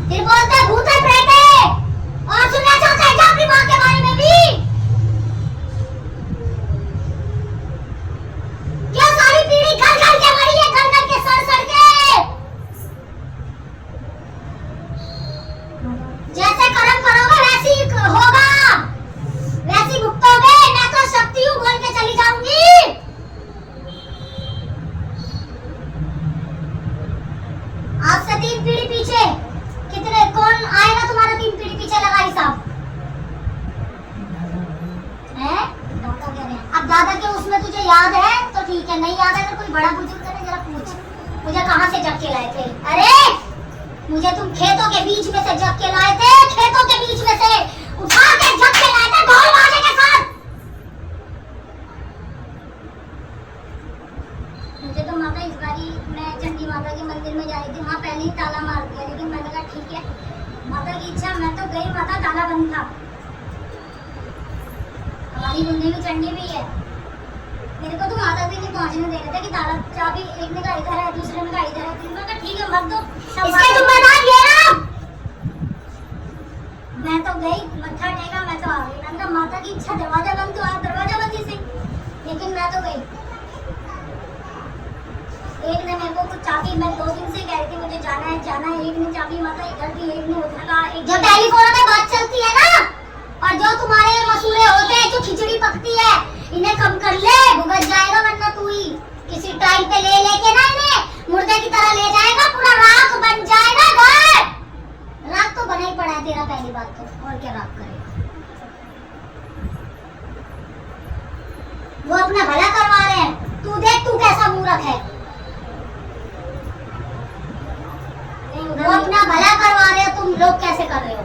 फिर बोलते भूत है प्रेत है, और सुनना चाहते हैं क्या अपनी माँ के बारे में भी? क्या सारी पीढ़ी घर घर के मरी है, घर घर के सड़ सड़ के? जैसे कर्म करोगे वैसे ही होगा, वैसे ही भुगतोगे। मैं तो शक्ति हूँ बोल के चली जाऊंगी। आज से 3 पीढ़ी पीछे कितने कौन आएगा तुम्हारा 3 पीढ़ी पीछे लगा हिसाब है? दादा कह रहे हैं। अब दादा के उसमें तुझे याद है तो ठीक है, नहीं याद है तो कोई बड़ा बुजुर्ग है जरा पूछ, मुझे कहाँ से जग के लाए थे? अरे मुझे तुम खेतों के बीच में से जग के लाए थे, खेतों के बीच में से उठा के जग के लाए थे ढोल बाजे के साथ। मुझे तो माता इस बारी मैं चंडी माता के मंदिर में जा रही थी, वहाँ पहले ही ताला मार दिया, लेकिन मैंने कहा ठीक है माता की इच्छा, मैं तो गई, माता ताला बंद था। हमारी बुंदी में चंडी भी है, मेरे को तो माता भी नहीं पहुंचने दे रहे थे कि ताला चाबी एक ने कहा इधर है, दूसरे ने कहा इधर है, तीसरे ने कहा ठीक है मत दो, इसके जिम्मेदार ये ना। मैं तो गई, मत्था टेका, मैं तो आ गई। मैंने कहा माता की इच्छा, दरवाजा बंद तो आप दरवाजा बंद ही से, लेकिन मैं तो गई। एक ने मेरे को कुछ चाबी, मैं 2 दिन से कह रही थी मुझे जाना है, एक ने चाबी माता इधर दी, एक ने उधर कहा। जो टेलीफोन में बात चलती है ना, और जो तुम्हारे मसूरे होते हैं, जो खिचड़ी पकती है, इन्हें कम कर ले, भुगत जाएगा, वरना तू ही किसी टाइम पे ले लेके ना इन्हें मुर्दे की तरह ले जाएगा, पूरा राख बन जाएगा घर। राख तो बना ही पड़ा है तेरा, पहली बात तो, और क्या राख करेगा? वो अपना भला करवा रहे हैं, तू देख तू कैसा मूर्ख है। वो अपना भला करवा रहे हो, तुम लोग कैसे कर रहे हो?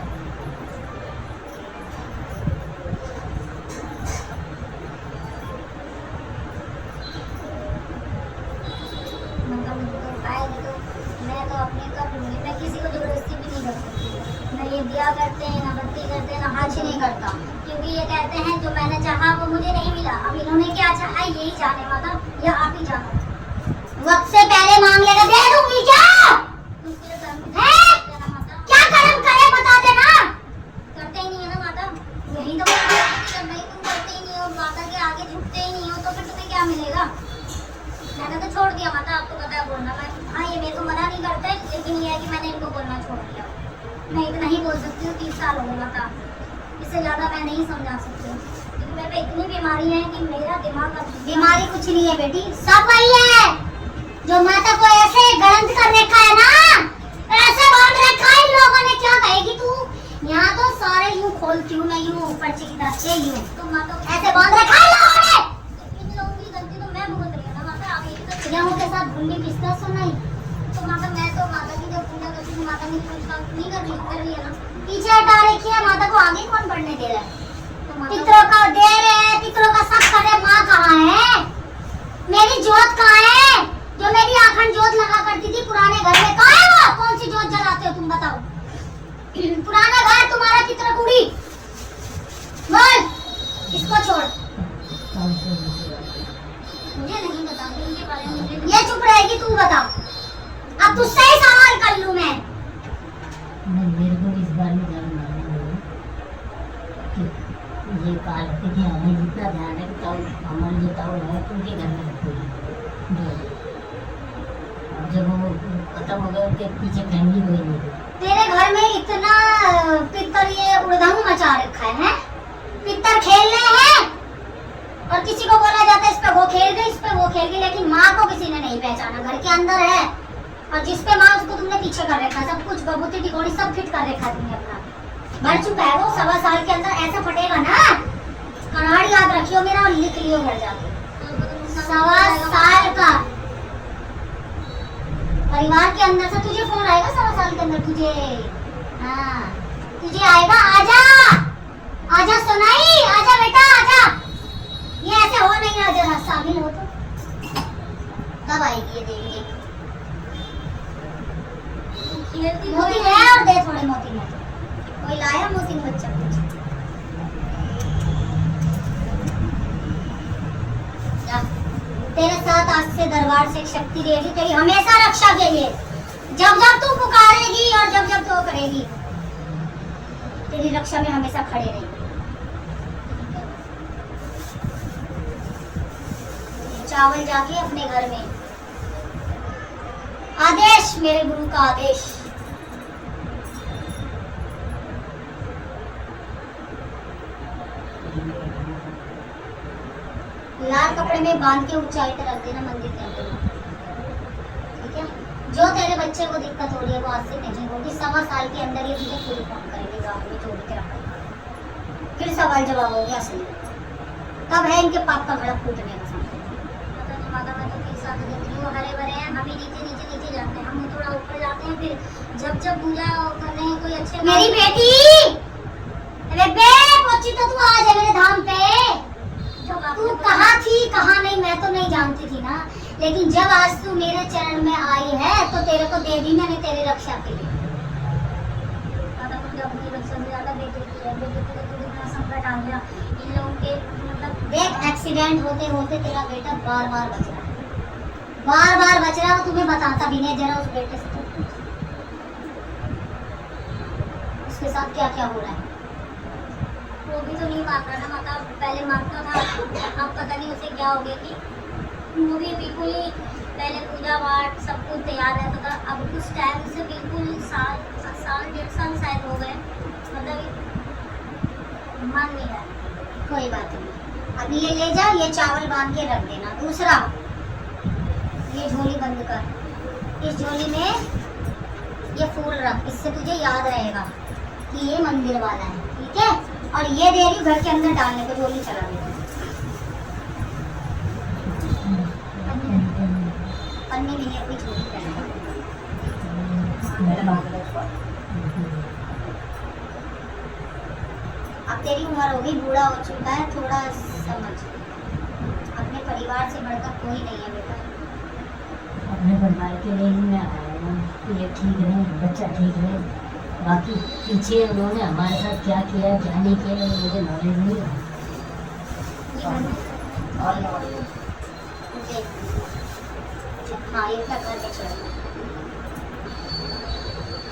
मैं तो अपने कर लूंगी, मैं किसी को जबरदस्ती भी नहीं कर सकती। मैं ये दिया करते हैं, ना बत्ती करते हैं, ना हाथ नहीं करता, क्योंकि ये कहते हैं जो मैंने चाहा वो मुझे नहीं मिला। अब इन्होंने क्या चाहा यही जाने माता, या आप ही जानो। वक्त से पहले मांग लेगा, दे दूंगी क्या? क्या कर्म करे बता देना। करते ही नहीं है ना माता, यही तो बात है, जब नहीं तुम करते ही नहीं हो, माता के आगे झुकते ही नहीं हो, तो फिर तुम्हें क्या मिलेगा? मैंने तो छोड़ दिया माता, आपको पता है बोलना। मैं हाँ ये मेरे को मना नहीं करते, लेकिन ये है कि मैंने इनको बोलना छोड़ दिया। मैं इतना ही बोल सकती हूँ, 30 साल हो गए माता, इससे ज़्यादा मैं नहीं समझा सकती हूँ, क्योंकि मेरे पे इतनी बीमारी है कि मेरा दिमाग। बीमारी कुछ नहीं है बेटी, सब वही है जो माता को ऐसे गलत कर रखा है ना, ऐसे बांध रखा है इन लोगों ने। क्या कहेगी तू? यहाँ तो सारे यूं खोलती हूँ मैं, यूं ऊपर की तरफ से यूं, तो माता ऐसे बांध रखा है लोगों ने। इन लोगों की गलती तो मैं भुगत रही हूँ ना माता, आप एक तो चिड़ियों के साथ भूली पिस्ता सुनाई, तो माता मैं तो माता की जब पूजा करती हूँ, माता मेरी पूजा नहीं कर रही है ना, पीछे हटा रखी है माता को, आगे कौन बढ़ने दे रहा है? पितरों का दे रहे हैं, पितरों का सब कर रहे, माँ कहाँ है? मेरी जोत कहाँ है? जो मेरी आखंड जोत लगा करती थी पुराने घर में, कहाँ है वो? कौन सी जोत जलाते हो तुम बताओ? पुराना घर तुम्हारा चित्रकूड़ी, बोल इसको छोड़। मुझे नहीं बता इनके बारे में, ये चुप रहेगी, तू बता। अब तुझसे ही सवाल कर लूं मैं। मेरे को इस बार में जाना है। कि ये काल कि हमें जितना ध्यान है कि ताऊ हमारे जो ताऊ है उनके घर में रखते हैं। जब वो खत्म हो गए उनके पीछे फैमिली कोई नहीं थी। तेरे घर में इतना पितर ये उड़दंग मचा रखा है, पितर खेलने हैं और किसी को बोला जाता है इस पे वो खेल गई, इस पे वो खेल गई, लेकिन माँ को किसी ने नहीं पहचाना, घर के अंदर है और जिस पे माँ उसको तुमने पीछे कर रखा, सब कुछ बबूती टिकोड़ी सब फिट कर रखा तुमने अपना। बढ़ चुका है वो, 1.25 साल के अंदर ऐसा फटेगा ना, कनाड़ याद रखियो मेरा और लिख लियो घर जाके। 1.25 साल का परिवार के अंदर से तुझे फोन आएगा 1.25 साल के अंदर तुझे, हाँ तुझे आएगा। आजा आजा सुनाई, आजा बेटा आजा। ये ऐसे हो नहीं रहा, जरा शामिल हो तो कब आएगी ये देवी देख। मोती है और दे थोड़े मोती में, कोई लाया मोती में बच्चा कुछ जा। तेरे साथ आज से दरबार से एक शक्ति रहेगी तेरी हमेशा रक्षा के लिए, जब जब तू पुकारेगी और जब जब तू करेगी तेरी रक्षा में हमेशा खड़े रहेगी। चावल जाके अपने घर में, आदेश मेरे गुरु का आदेश। लाल कपड़े में बांध के ऊंचाई पे रख देना मंदिर के अंदर, ठीक है। जो तेरे बच्चे को दिक्कत हो रही है वो आज से नहीं होगी। 1.25 साल के अंदर ये तुझे पूरी काम करेंगे, गाँव में जोड़ के रखा। फिर सवाल जवाब हो गया असली, तब है इनके पाप का घड़ा फूटने का समय। पता नहीं माता, मैं तो तेरे साथ देख रही हूँ, हरे भरे हैं, हम ही नीचे नीचे नीचे जाते हैं, हम थोड़ा ऊपर जाते हैं, फिर जब पूजा कर रहे हैं कोई अच्छे। मेरी बेटी पहुंची तो तू आज है मेरे धाम पे। तू कहाँ थी कहाँ नहीं मैं तो नहीं जानती थी ना, लेकिन जब आज तू मेरे चरण में आई है तो तेरे को दे दी मैंने तेरी रक्षा के लिए। अपनी रक्षा से ज्यादा बेटे की है, बेटे को तो इतना संकट आ गया इन लोगों के, मतलब देख एक्सीडेंट होते होते तेरा बेटा बार बार बच रहा है, बार बार बच रहा है। वो तुम्हें बताता भी नहीं जरा उस बेटे से उसके साथ क्या क्या हो रहा है। वो भी तो नहीं मार रहा ना माता, पहले मारता था, अब पता नहीं उसे क्या हो गया कि वो भी बिल्कुल ही पहले पूजा पाठ सब कुछ तैयार रहता था, अब कुछ टाइम से बिल्कुल साल 1.5 साल शायद हो गए, मतलब मन नहीं रहा। कोई बात नहीं, अब ये ले जा, ये चावल बांध के रख देना। दूसरा ये झोली बंद कर, इस झोली में ये फूल रख, इससे तुझे याद रहेगा कि ये मंदिर वाला है, ठीक है। और ये दे रही घर के अंदर डालने को, झोली चला दे। पन्नी में अपनी झोली पहना। अब तेरी उम्र होगी, बूढ़ा हो चुका है, थोड़ा समझ। अपने परिवार से बढ़कर कोई नहीं है बेटा। अपने परिवार के लिए ही मैं आया हूँ कि ये ठीक रहे, बच्चा ठीक रहे। बाकी पीछे उन्होंने हमारे साथ क्या किया क्या नहीं किया मुझे नॉलेज नहीं है। हाँ ये तक करके चलो,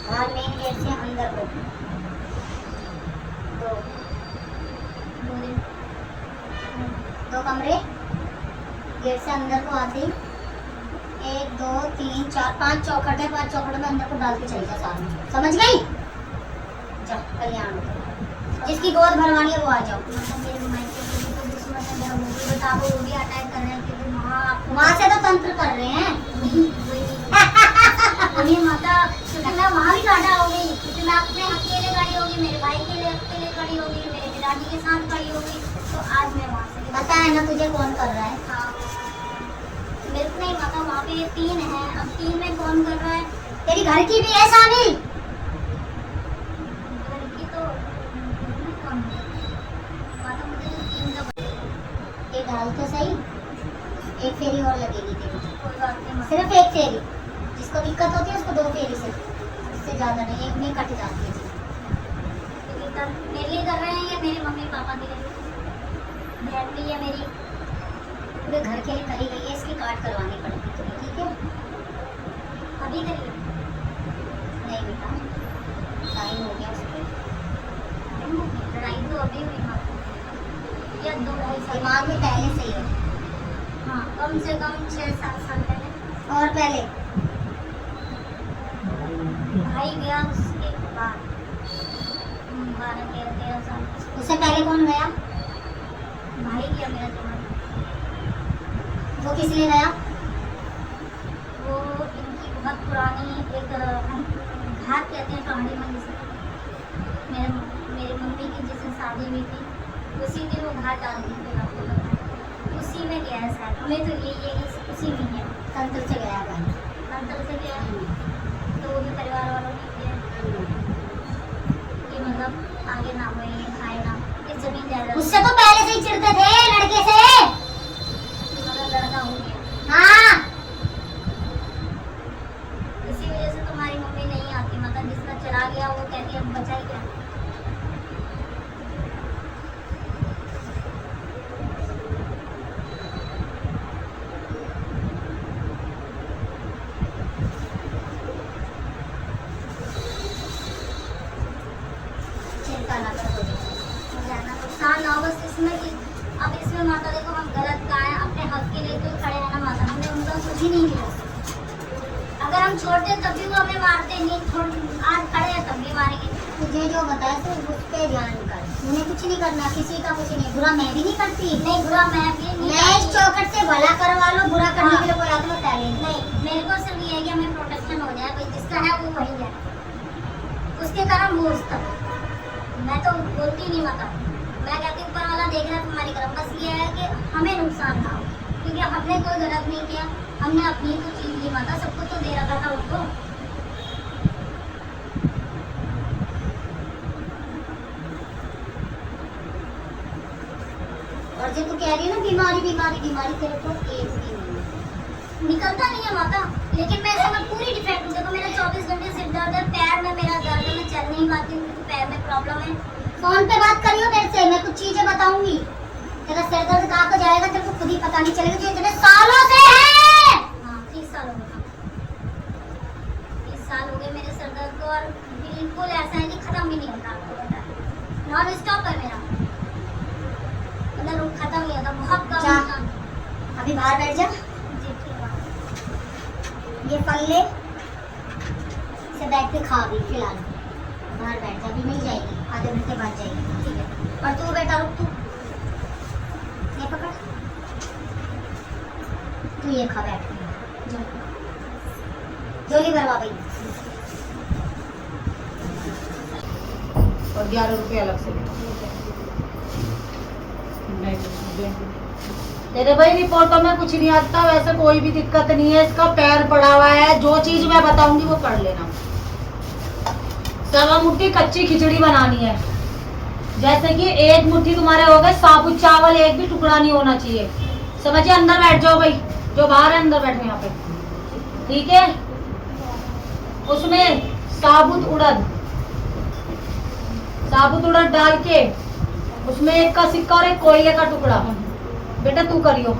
बाहर मेन गेट से अंदर को दो कमरे, गेट से अंदर को आते ही 1 2 3 4 5 चौखट है, 5 चौखट में अंदर को डाल के चल जा सामने, समझ गई। जा कल्याण जिसकी गोद भरवानी है वो आ जाओ। बताओ वो भी अटैक कर रहे हैं कि वहाँ से तो तंत्र कर रहे हैं। माता मैं वहाँ भी काटा होगी, क्योंकि मैं अपने अकेले खड़ी होगी, मेरे भाई के लिए अकेले खड़ी होगी, मेरे पिताजी के साथ खड़ी होगी, तो आज मैं वहाँ से पता है ना तुझे कौन कर रहा है। हाँ मेरे को नहीं पता, वहाँ पे 3 है, अब 3 में कौन कर रहा है। तेरी घर की भी है शामिल, घर की तो कौन है माता, मुझे 3 का एक डाल तो सही, एक फेरी और लगेगी तेरी, कोई बात नहीं, सिर्फ एक फेरी। जिसको दिक्कत होती है उसको 2 फेरी से, इससे ज़्यादा नहीं, एक में कट जाती है। मेरे लिए कर रहे हैं या मेरे मम्मी पापा के लिए, बहन भी है मेरी, पूरे घर के लिए करी गई है, इसकी काट करवानी पड़ेगी तुम्हें, ठीक है। अभी करिए नहीं बेटा, टाइम हो गया उसके, लड़ाई तो अभी हुई या 2-2.5 साल दिमाग में पहले से ही है। हाँ, कम से कम 6-7 साल पहले। और पहले भाई गया उसके बाद 12-13 साल। उससे पहले कौन गया? भाई गया मेरा तुम्हारा। वो किस लिए गया? वो इनकी बहुत पुरानी एक घाट कहते हैं पहाड़ी मंदिर से, मेरे मम्मी की जिससे शादी हुई थी उसी दिन वो घाट डाल दी थी, उसी में गया है शायद। हमें तो ये उसी में गया, संतल से गया है, संतल से गया। तो वो भी परिवार वालों ने किया कि मतलब आगे ना हो, ये खाए ना, इस जमीन जायदाद। उससे तो पहले से ही चिढ़ते थे लड़के से, मतलब लड़का हो गया। हाँ, इसी वजह से तुम्हारी मम्मी नहीं आती, मतलब जिसका चला गया वो कहती है अब बचा ही क्या। चिंता ना करो, ज्यादा नुकसान ना हो बस इसमें कि अब इसमें माता देखो हम गलत का है, अपने हक के लिए तो खड़े हैं ना माता, हमने उनका कुछ ही नहीं किया। अगर हम छोड़ते तब भी वो हमें मारते नहीं, आज खड़े हैं तब भी मारेंगे। तुझे जो बताया तो उस पे ध्यान कर, उन्हें कुछ नहीं करना, किसी का कुछ नहीं। बुरा मैं भी नहीं करती, नहीं बुरा मैं भी नहीं। मैं इस चौखट से भला करवा लो, बुरा करने के लिए कोई आत्मा टैलेंट नहीं। मेरे को सिर्फ ये है कि हमें प्रोटेक्शन हो जाए, भाई जिसका है वो वही है, उसके कारण वो उस तक। मैं तो बोलती नहीं माता, मैं कहती ऊपर वाला देख रहा है तुम्हारी तरफ, बस ये है कि हमें नुकसान ना हो, क्योंकि हमने कोई गलत नहीं किया, हमने अपनी तो चीज ली माता, सबको तो दे रखा था उनको। और जो तू कह रही है ना बीमारी बीमारी बीमारी, तेरे को एक भी नहीं है, निकलता नहीं है माता। लेकिन मैं इसमें पूरी डिफेक्ट हूँ, देखो मेरा 24 घंटे सिर दर्द है, पैर में मेरा दर्द है, मैं चल नहीं पाती हूँ क्योंकि पैर में प्रॉब्लम है। फोन पे बात करियो मेरे से, मैं कुछ चीजें बताऊंगी, तेरा सिर दर्द कहाँ को जाएगा तेरे को खुद ही पता नहीं चलेगा, जो इतने सालों से है। हाँ 30 साल हो गए, 30 साल हो गए मेरे सर दर्द को, और बिल्कुल ऐसा है कि खत्म भी नहीं होता, आपको पता है, नॉन स्टॉप है मेरा, मतलब खत्म नहीं होता, बहुत कम। अभी बाहर बैठ जा, ये फल ले, इसे बैठ के खा भी, फिलहाल बाहर बैठ जा, अभी नहीं जाएगी, आधे घंटे बाद जाएगी, ठीक है। और तू बेटा रुक, तू ये पकड़, तू ये खा बैठ के, झोली भरवा भाई। और 11 रुपये अलग से तेरे भाई रिपोर्टों में कुछ नहीं आता, वैसे कोई भी दिक्कत नहीं है, इसका पैर पड़ा हुआ है, जो चीज मैं बताऊंगी वो कर लेना। सवा मुट्ठी कच्ची खिचड़ी बनानी है, जैसे कि 1 मुट्ठी तुम्हारे हो गए साबुत चावल, एक भी टुकड़ा नहीं होना चाहिए, समझिए। अंदर बैठ जाओ भाई, जो बाहर है अंदर बैठो यहाँ पे, ठीक है। उसमें साबुत उड़द डाल के, उसमें 1 का सिक्का और 1 कोयले का टुकड़ा, बेटा तू करियो,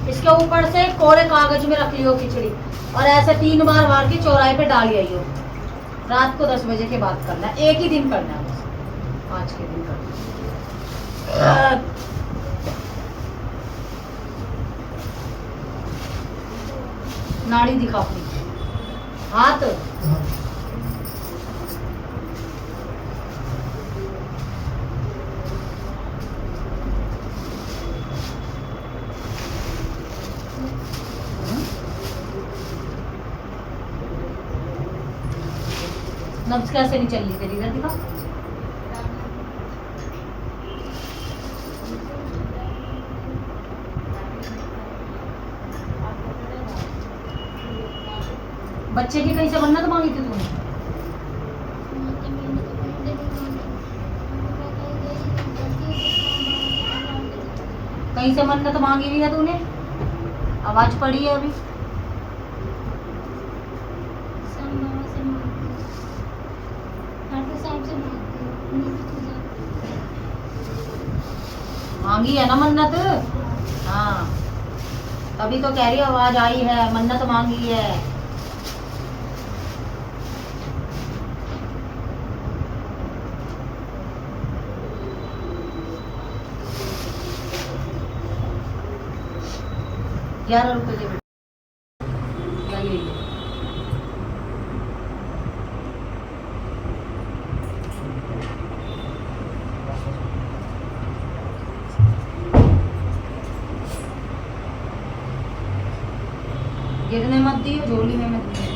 इसके ऊपर से कोरे कागज में रख लियो खिचड़ी, और ऐसे 3 बार मार के चौराहे पे डाल आइयो। रात को 10 बजे के बाद करना है, एक ही दिन करना है बस, 5 के दिन करना है। नाड़ी दिखा अपनी, हाथ नब्ज कैसे नहीं चल रही तेरी, इधर दिखा। बच्चे की कहीं से मन्नत मांगी थी तूने? कहीं से मन्नत मांगी हुई है तूने? आवाज पड़ी है अभी? मांगी है ना मन्नत? हाँ, तभी तो कह रही आवाज आई है, मन्नत मांगी है। 11 रुपए के बेटा ये लो। गिरने मत दियो, झोली में मत दियो।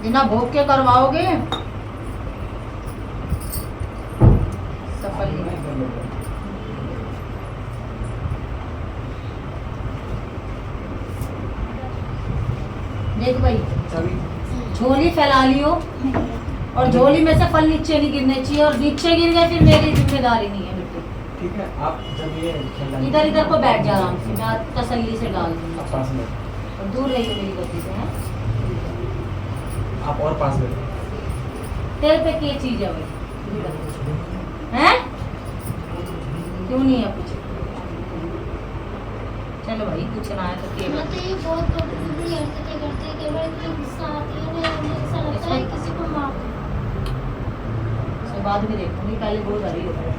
बिना भोग के करवाओगे सफल नहीं। देख भाई, झोली फैला लियो और झोली में से फल नीचे नहीं गिरने चाहिए, और नीचे गिर गए फिर मेरी जिम्मेदारी नहीं है बेटे। ठीक है, आप जब ये इधर इधर को बैठ जा आराम से, मैं तसल्ली से डाल दूंगा। पास में और दूर रहिए मेरी गति से। हैं आप और पास में तेरे पे क्या चीज है भाई? हैं क्यों नहीं है कुछ? चलो भाई, कुछ ना है तो क्या बात है? ये बहुत बुरी हरकतें करते हैं, केवल इतना गुस्सा आती है ना, मुझे ऐसा लगता है किसी को मार दो। इसके बाद में देखूंगी, पहले बहुत डरी होता है।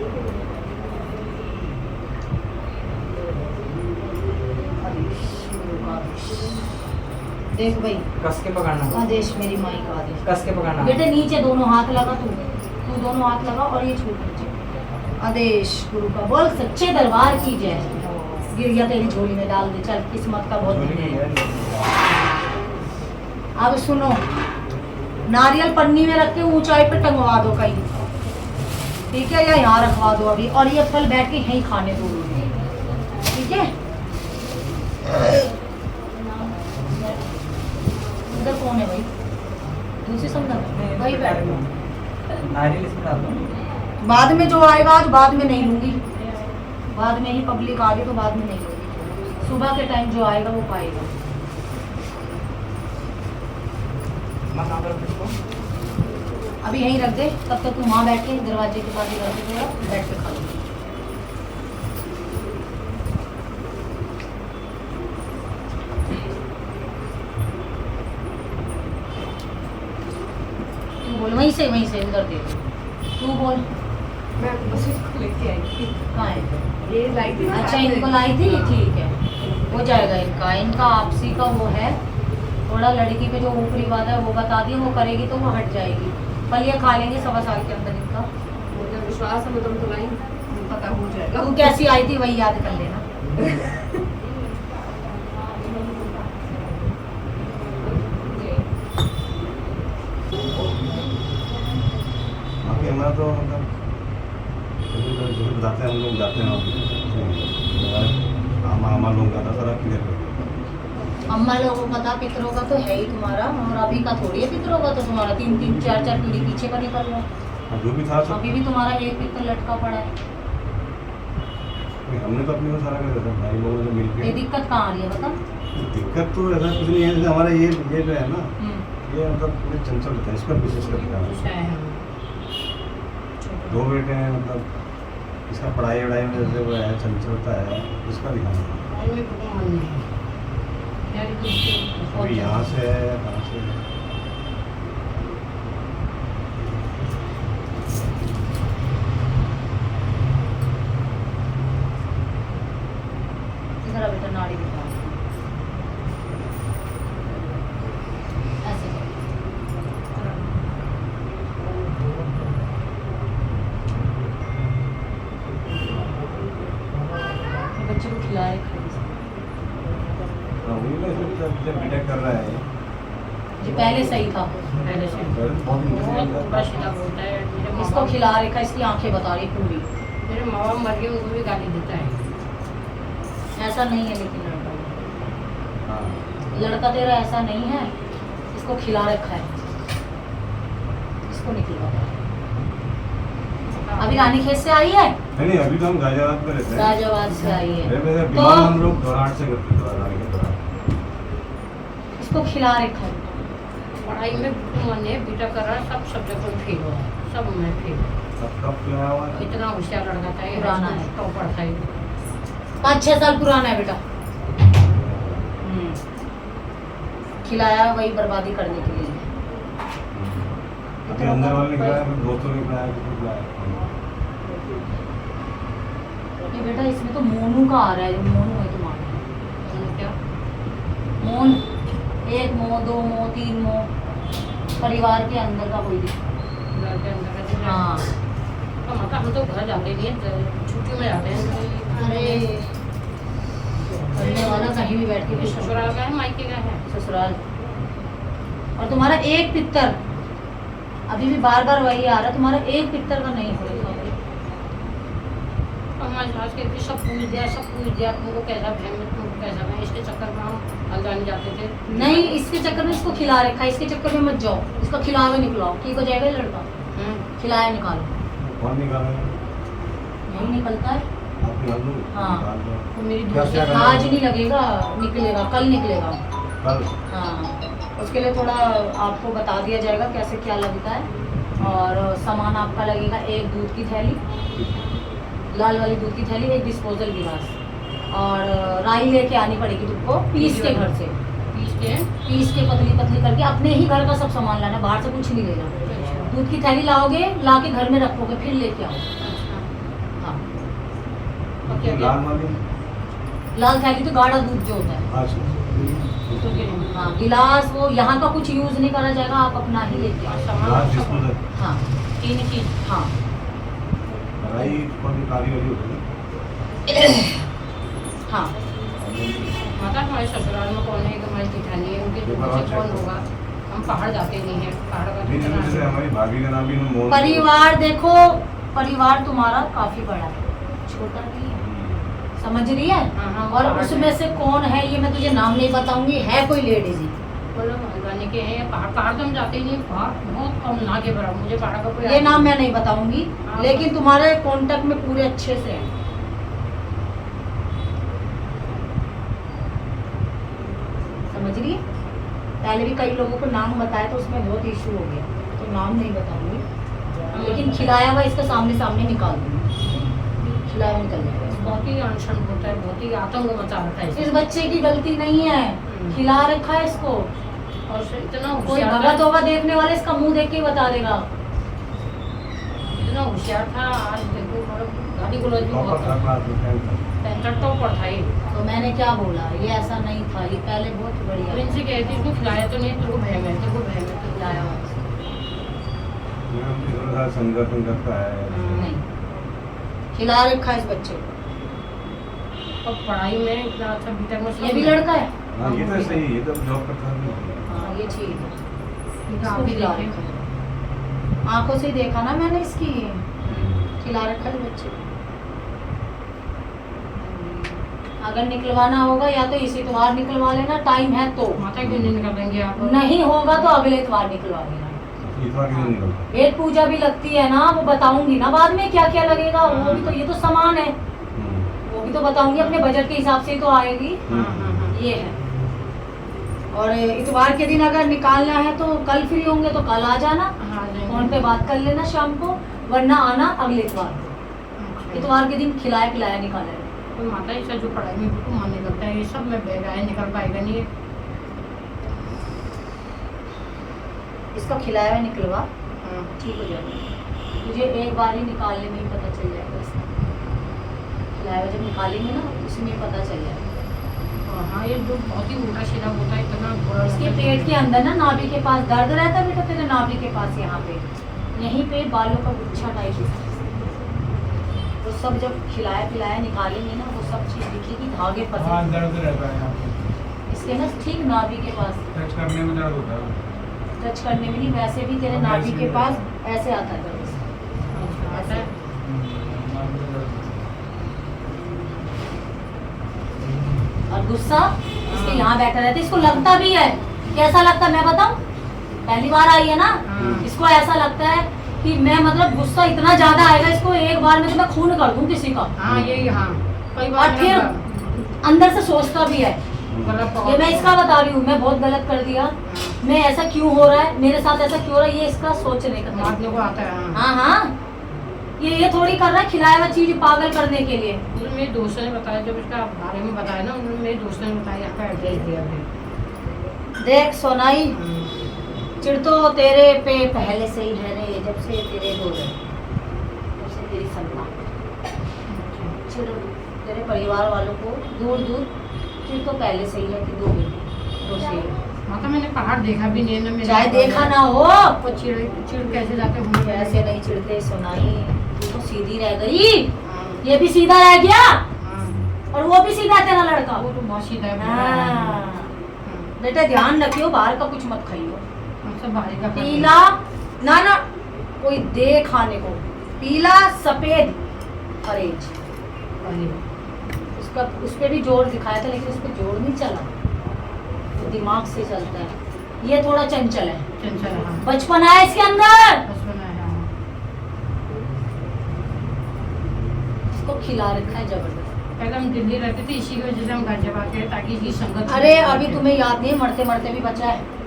देख भाई, कस के पकड़ना, आदेश मेरी माई का आदेश। कस के पकड़ना बेटे नीचे दोनों हाथ लगा, तू दोनों हाथ लगा और ये छूट नीचे। आदेश गुरु का बोल, सच्चे दरबार की जय। गिर गया तेरी झोली में, डाल दे, चल किस्मत का बहुत दिन है। अब सुनो, नारियल पन्नी में रख के ऊंचाई पे टंगवा दो कहीं, ठीक है, या यहाँ रखवा दो अभी, और ये फल बैठ के यहीं खाने दो, ठीक है? उधर कौन है भाई? दूसरी समझा भाई, बैठ नारियल इसमें डाल दो। बाद में जो आएगा, आज बाद में नहीं लूंगी, बाद में ही पब्लिक आ गई तो बाद में नहीं लूंगी। सुबह के टाइम जो आएगा वो पाएगा। अभी यहीं रख दे, तब तक तू वहाँ बैठ के दरवाजे के पास ही रख दे, बैठ के खा लो। तू बोल, वहीं से उधर दे, तू बोल। मैं बस इसको लेके आई थी। कहाँ है? ये लाई थी। अच्छा, इनको लाई थी, ठीक है, हो जाएगा इनका आपसी का वो है थोड़ा। लड़की पे जो ऊपरी बात है वो बता दिए, वो करेगी तो वो हट जाएगी। फल ये खा लेंगे 1.25 साल के अंदर इनका। मुझे विश्वास है, मैं तुमको लाई, पता हो जाएगा। तू कैसी आई थी वही याद कर लेना। हमारा तो मतलब जो बताते हैं हम लोग जाते हैं, हमारे लोगों का था सारा क्लियर कर। अम्मा लोगों को पता, पितरों का तो है ही तुम्हारा, और अभी का थोड़ी है पितरों का, तो तुम्हारा 3-3, 4-4 पीढ़ी पीछे का निकल रहा है। जो भी था सब अभी भी तुम्हारा एक पितर लटका पड़ा है। हमने तो अपने को सारा कर दिया था, भाई लोगों ने मिल ये के। दिक्कत कहाँ आ रही है बता? दिक्कत तो ऐसा कुछ नहीं है, जैसे हमारा ये जो है ना, ये मतलब पूरे चंचल रहता है, इस पर विशेष करता है। 2 बेटे हैं, मतलब इसका पढ़ाई वढ़ाई में जैसे वो है, चंचलता है, इसका दिखाना। अभी यहाँ से है, कहाँ से है। इधर अभी तो नाड़ी दिखा ऐसे कि पहले सही था? पहले से बहुत बहुत बुरा सीधा बोलता है। मेरे माँ इसको बाप खिला रखा, इसकी आंखें बता रही पूरी। मेरे माँ बाप मर गए, उनको भी गाली देता है। ऐसा नहीं है लेकिन लड़का, हाँ लड़का तेरा ऐसा नहीं है, इसको खिला रखा है, इसको नहीं खिलाता। अभी रानीखेत से आई है, नहीं अभी तो हम गाजियाबाद में रहते हैं। गाजियाबाद से आई है, मेरे तो बीमार हम लोग घबराहट से करते हैं दौरान के दौरान। इसको खिला रखा है। पढ़ाई में मन है, बीटा कर रहा है, सब सब्जेक्ट में फेल हुआ है, सब में फेल। अब कब क्या हुआ है? इतना होशियार लड़का था, ये पुराना है। टॉपर था ये। 5-6 साल पुराना है बेटा। खिलाया वही बर्बादी करने के लिए। अभी अंदर वाले ने खिलाया, फिर दोस्तों ने खिलाया, किसी को खिलाया। ये बेटा इसमें तो मोनू का आ रहा है, मोनू है तुम्हारा। उन्होंने क्या मोन, 1 मोह 2 मोह 3 मोह, परिवार के अंदर का कोई दिक्कत। घर के अंदर का चीज़ है। हाँ तो मतलब हम तो घर जाते नहीं है, छुट्टी में जाते हैं। अरे करने वाला कहीं भी बैठ के ये ससुराल का है, मायके का है। ससुराल। और तुम्हारा एक पित्तर अभी भी बार बार वही आ रहा है, तुम्हारा एक पित्तर का नहीं होगा। तो हमारी सास कहती सब पूछ दिया, सब पूछ दिया, तुमको कैसा भय में, तुमको कैसा भय। इसके चक्कर में हम हल्द्वानी जाते थे। नहीं, इसके चक्कर में इसको खिला रखा है, इसके चक्कर में मत जाओ, इसका खिलावे निकलाओ, ठीक हो जाएगा ये लड़का। खिलाया निकालो, कौन निकालेगा? नहीं निकलता है। आप निकाल दो। हाँ। निकाल दो। तो मेरी क्या दोस्त क्या करना आज है? नहीं लगेगा, निकलेगा, कल निकलेगा। कल हाँ, उसके लिए थोड़ा आपको बता दिया जाएगा कैसे क्या लगता है। और सामान आपका लगेगा 1 दूध की थैली, लाल वाली दूध की थैली, 1 डिस्पोजल गिलास, और राई लेके आनी पड़ेगी तुमको पीस के घर से, पीस के पतली पतली करके अपने ही घर का सब सामान लाना, बाहर से कुछ नहीं लेना। दूध की थैली लाओगे, ला के घर में रखोगे, फिर लेके आओ। हाँ, ये लाल वाली। लाल थैली तो गाढ़ा दूध जो होता है। अच्छा हाँ, गिलास वो यहाँ का कुछ यूज नहीं करा जाएगा, आप अपना ही लेके आओ। लाल डिस्पोजल। हाँ, 3 चीज। हाँ राई कौन सी काली वाली होती है? हाँ, माता हमारे ससुराल में कौन है, हमारी जेठानी है, उनके दूध से कौन होगा। हम पहाड़ जाते नहीं है, पहाड़ का नहीं दूध जैसे हमारी भाभी का नाम भी हम मोहन। परिवार देखो, परिवार तुम्हारा काफी बड़ा है, छोटा नहीं है, समझ रही है। हाँ, और उसमें से कौन है ये मैं तुझे नाम नहीं बताऊंगी, है कोई लेडीज ही। बोलो हल्द्वानी के हैं, पहाड़ पहाड़ तो हम जाते ही नहीं, पहाड़ बहुत कम, ना के बराबर। मुझे पहाड़ का कोई ये नाम मैं नहीं बताऊंगी, हाँ। लेकिन तुम्हारे कांटेक्ट में पूरे अच्छे से हैं। समझ रही है। पहले भी कई लोगों को नाम बताया तो उसमें बहुत इशू हो गया, तो नाम नहीं बताऊंगी, लेकिन खिलाया हुआ इसका सामने सामने निकाल दूंगी, खिलाया हुआ निकल जाएगा। बहुत ही अनशन होता है, बहुत ही आतंक मचा रखा है इस बच्चे की गलती नहीं है, खिला रखा है इसको। और से इतना कोई होशियार भगत था, होगा देखने वाले, इसका मुंह देख के ही बता देगा। इतना होशियार था। आज देखो मतलब गाली गलौज भी टॉपर बहुत था था, क्लास में 10th तक। टेंशन टॉपर था ये। तो मैंने क्या बोला, ये ऐसा नहीं था, ये पहले बहुत और बढ़िया। इनसे कहती इसको खिलाया तो नहीं, तेरे को भय में, तेरे को भय में तो खिलाया हुआ। ये हम थोड़ा सा संगत का है। नहीं, खिला रखा है इस बच्चे को। और पढ़ाई में इतना अच्छा बीटेक में ये भी लड़का है। हाँ ये तो सही है, ये तो जॉब करता है। हाँ, ये ठीक है। आप इसको भी खिला देखें। रखा है। आंखों से ही देखा ना मैंने इसकी, खिला रखा है बच्चे को। अगर निकलवाना होगा या तो इसी इतवार निकलवा लेना, टाइम है तो। माता क्यों नहीं निकालेंगे आप? नहीं होगा तो अगले इतवार निकलवा लेना। इतवार के दिन निकलता है। वेद पूजा भी लगती है ना, वो बताऊंगी ना बाद में क्या क्या लगेगा, वो भी तो, ये तो सामान है, वो भी तो बताऊंगी, अपने बजट के हिसाब से ही तो आएगी। हाँ हाँ हाँ। ये है। और इतवार के दिन अगर निकालना है तो कल फ्री होंगे तो कल आ जाना, हाँ, जाएंगे। फोन पे बात कर लेना शाम को, वरना आना अगले इतवार। अच्छा। इतवार के दिन खिलाया पिलाया निकाले। तो माता ऐसा जो पढ़ाई में बिल्कुल मन नहीं लगता है, ये सब में बैग आए निकल पाएगा नहीं। इसका खिलाया हुआ निकलवा, हाँ। ठीक हो जाएगा। तुझे एक बार ही निकालने में ही पता चल जाएगा इसका। खिलाया हुआ जब निकालेंगे ना, उसमें ही पता चल जाएगा। हाँ, ये जो बहुत ही उल्टा सीधा होता है, इतना बुरा इसके लगता है। पेट के अंदर ना, नाभि के पास दर्द रहता है बेटा, तेरे नाभि के पास यहाँ पे, यहीं पे बालों का गुच्छा टाइप है। तो सब जब खिलाया पिलाया निकालेंगे ना, वो सब चीज दिखेगी, धागे हाँ फंसे दर्द रहता है यहाँ पे, इसके ना, ठीक नाभि के पास। टच करने में दर्द होता है। टच करने में नहीं, वैसे भी तेरे नाभि के पास ऐसे आता है दर्द। आता है। और गुस्सा इसके यहाँ बैठा रहता है, इसको लगता भी है। कैसा लगता है मैं बताऊं? पहली बार आई है ना, इसको ऐसा लगता है कि मैं मतलब गुस्सा इतना ज्यादा आएगा इसको, एक बार में तो मैं खून कर दूं किसी का। हाँ यही, हाँ कई और बार फिर अंदर से सोचता भी है, गलत ये मैं इसका बता रही हूँ, मैं बहुत गलत कर दिया, मैं ऐसा क्यों हो रहा है, मेरे साथ ऐसा क्यों हो रहा है, ये इसका सोचने का तरीका। आदमी को आता है। हाँ हाँ, ये थोड़ी कर रहा है खिलाया हुआ चीज पागल करने के लिए। उन्होंने मेरे दोस्त ने बताया, जब इसका बारे में बताया ना, उन्होंने मेरे दोस्त ने बताया, यहाँ का एड्रेस दिया फिर। देख सोनाई, चिढ़ तो तेरे पे पहले से ही है रे, जब से तेरे हो गए, जब से तेरी संतान। चिढ़ तेरे परिवार वालों को दूर दूर चिढ़ तो पहले से ही है कि दो बेटी दो शेर। माता मैंने पहाड़ देखा भी नहीं है ना, चाहे देखा ना हो, वो चिड़ कैसे जाते होंगे। ऐसे नहीं चिढ़ते सोनाई, तू तो सीधी रह गई, ये भी सीधा रह गया और वो भी सीधा है तेरा लड़का। वो तो बहुत सीधा है। हाँ। बेटा ध्यान रखियो, बाहर का कुछ मत खाइयो। सब बाहर का पीला ना कोई दे खाने को, पीला सफेद परहेज। उसका उस पे भी जोर दिखाया था, लेकिन उस पे जोर नहीं चला, तो दिमाग से चलता है। ये थोड़ा चंचल है, चंचल है। बचपन है इसके अंदर, बचपन है। इसको खिला रखा है जबरदस्त। पहले हम दिल्ली रहते थे, इसी की वजह से हम घर जब आते हैं ताकि इसकी संगत। अरे अभी तुम्हें याद नहीं, मरते मरते भी बचा है।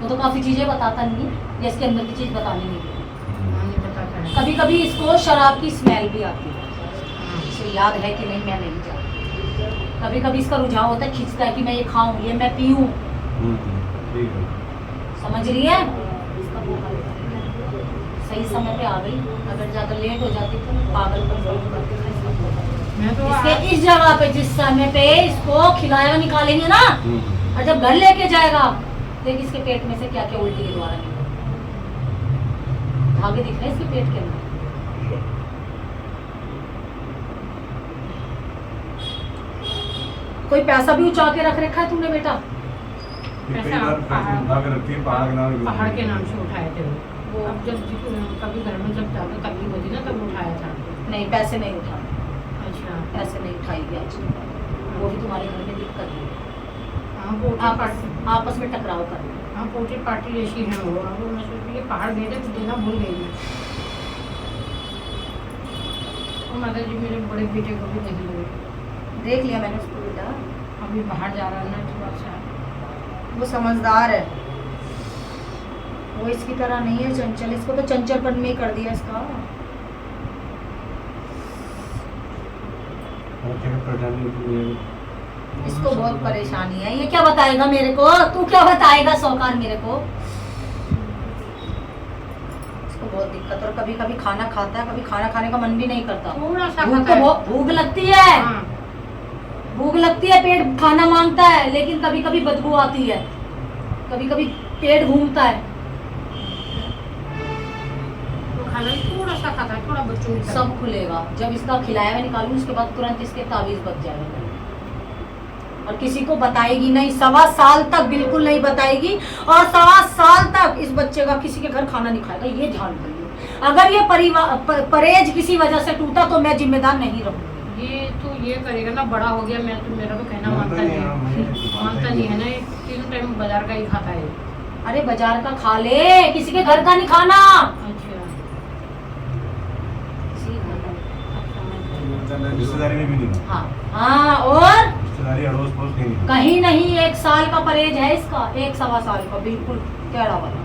वो तो काफी चीजें बताता नहीं है, इसके अंदर की चीज बतानी नहीं है। कभी कभी इसको शराब की स्मेल भी आती है, इसे याद है कि नहीं मैं नहीं जानती। कभी कभी इसका रुझान होता है, खींचता है कि मैं ये खाऊं, ये मैं पीऊं। समझ रही है? सही समय पे आ गई, अगर ज्यादा लेट हो जाती तो पागल मैं तो इसके इस जगह पे जिस समय पे इसको खिलाया निकालेंगे ना, और जब घर लेके जाएगा देख इसके पेट में से क्या क्या उल्टी के द्वारा धागे दिख रहे हैं इसके पेट के अंदर। कोई पैसा भी उचा के रख रखा है तुमने बेटा? पहाड़ के नाम से उठाए थे वो। अब जब कभी घर में जब ज्यादा तकलीफ होती ना तब उठाया था। नहीं पैसे नहीं उठा, अच्छा पैसे नहीं उठाई आज, वो भी तुम्हारे घर में दिक्कत है। हाँ आपस में टकराव कर रहे हैं। हाँ पोटी पार्टी जैसी है वो। अब मैं सोच रही पहाड़ दे दे तो देना भूल गई मैं। और माता जी मेरे बड़े बेटे को भी देख लो, देख लिया मैंने उसको बेटा, अभी बाहर जा रहा है ना थोड़ा सा। वो समझदार है, वो इसकी तरह नहीं है चंचल, इसको तो चंचलपन में ही कर दिया इसका। इसको बहुत परेशानी है, ये क्या बताएगा मेरे को, तू क्या बताएगा सौकार मेरे को। इसको बहुत दिक्कत, और कभी कभी खाना खाता है, कभी खाना खाने का मन भी नहीं करता। थोड़ा सा भूख खाता तो है। भूख लगती है, हाँ। भूख लगती है, पेट खाना मांगता है, लेकिन कभी कभी बदबू आती है, कभी कभी पेट घूमता है। तो खाना भी थोड़ा सा खाता है, थोड़ा बच्चों की तरह। सब खुलेगा जब इसका खिलाया हुआ निकालूं, उसके बाद तुरंत इसके ताबीज बच जाएगा। और किसी को बताएगी नहीं, 1.25 साल तक बिल्कुल नहीं बताएगी, और 1.25 साल तक इस बच्चे का किसी के घर खाना नहीं खाएगा, ये ध्यान रखिए। अगर ये परहेज किसी वजह से टूटा तो मैं जिम्मेदार नहीं रहूंगी। ये तो ये करेगा ना, बड़ा हो गया, मैं तो मेरा तो कहना मानता नहीं है ना, ये 3 टाइम बाजार का ही खाता है। अरे बाजार का खा ले, किसी के घर का नहीं खाना। अच्छा रिश्तेदारी में भी नहीं। हाँ हाँ, और रिश्तेदारी अड़ोस पड़ोस कहीं नहीं। कहीं नहीं। 1 साल का परहेज है इसका, 1-1.25 साल का, बिल्कुल टेढ़ा वाला।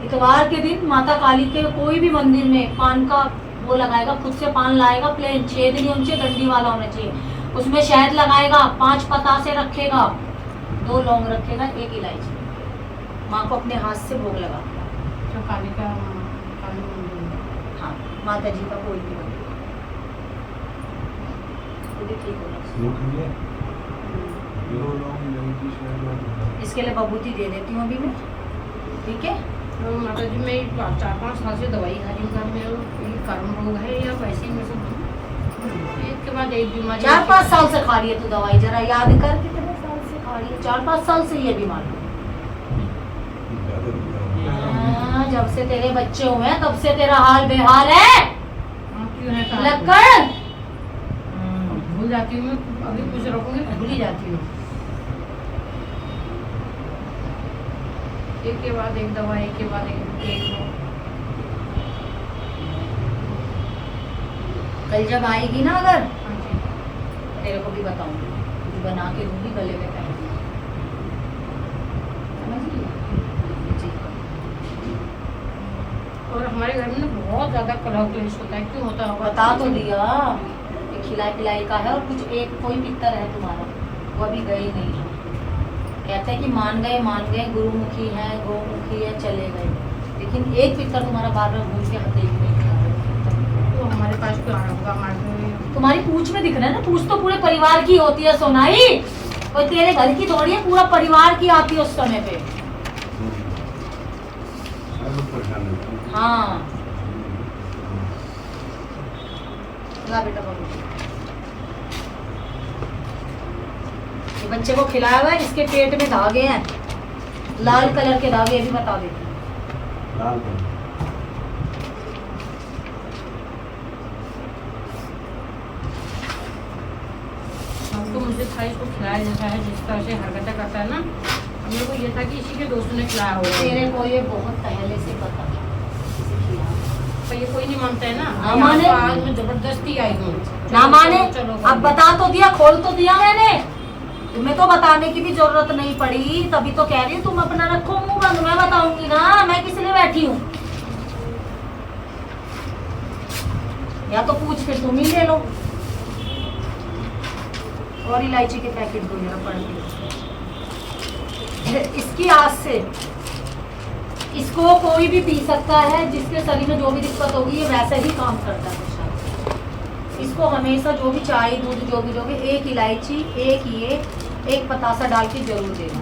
इतवार के दिन माता काली के कोई भी मंदिर में पान का वो लगाएगा, खुद से पान लाएगा, प्लेन, छेद नहीं होना चाहिए, डंडी वाला होना चाहिए, उसमें शहद लगाएगा, 5 पतासे रखेगा, 2 लौंग रखेगा, 1 इलायची, माँ को अपने हाथ से भोग लगा। तो काली का काली मंदिर। हाँ, माता जी का कोई भी मंदिर ठीक होगा। इसके लिए बबूती दे देती हूँ अभी मैं, ठीक है? तो माता जी मैं 4-5 साल से दवाई खा रही हूँ। मैं ये कर्म रोग है या वैसे ही मैं सब एक के बाद एक बीमारी 4-5 साल से खा रही है तू दवाई, जरा याद कर कितने साल से खा रही है? 4-5 साल से ये बीमारी। हाँ, जब से तेरे बच्चे हुए हैं तब से तेरा हाल बेहाल है। हाँ, क्यों है कहाँ? लक्कड़ भूल जाती हूँ मैं, अभी कुछ रखूंगी भूल ही जाती हूँ। एक के बाद एक दवा, एक के बाद एक वो। कल जब आएगी ना अगर, हाँ जी। तेरे को भी बताऊंगी, कुछ बना के दूंगी गले में पहन के। समझ ली? जी। और हमारे घर में ना बहुत ज्यादा कलह क्लेश होता है, क्यों होता होगा? बता तो दिया, ये खिलाई पिलाई का है। और कुछ एक कोई पिक्चर है तुम्हारा, वो अभी गए नहीं है। कहते हैं कि मान गए, गुरुमुखी है, गोमुखी है, चले गए, लेकिन एक पिक्चर तुम्हारा बार बार घूम के हाथ देखने नहीं आ रहा। तो हमारे पास क्यों आना होगा? हमारे तुम्हारी पूछ में दिख रहा है ना, पूछ तो पूरे परिवार की होती है सोनाई, और तेरे घर की थोड़ी है, पूरा परिवार की आती है उस समय पे। हाँ ला बेटा बाबू, ये बच्चे को खिलाया हुआ है, इसके पेट में धागे हैं, लाल कलर के धागे, ये भी बता देती हूँ। लाल कलर। हमको मुझे था इसको खिलाया जाता है, जिस तरह से हरकतें करता है ना, मेरे को ये था कि इसी के दोस्तों ने खिलाया होगा। तेरे को ये बहुत पहले से पता था इसे खिलाया। पर ये कोई नहीं मानता है ना। हाँ, माने। आज मैं जबरदस्ती आई हूँ। ना माने, चलो, अब बता तो दिया, खोल तो दिया मैंने, तुम्हें तो बताने की भी जरूरत नहीं पड़ी, तभी तो कह रही हूँ तुम अपना रखो मुंह बंद, मैं बताऊंगी ना मैं किस लिए बैठी हूँ। या तो पूछ फिर तुम ही ले लो। और इलायची के पैकेट दो जरा पढ़ के। इसकी आज से इसको कोई भी पी सकता है, जिसके शरीर में जो भी दिक्कत होगी ये वैसे ही काम करता है। इसको हमेशा जो भी चाय दूध जो भी एक इलायची, एक पतासा डाल के जरूर देना।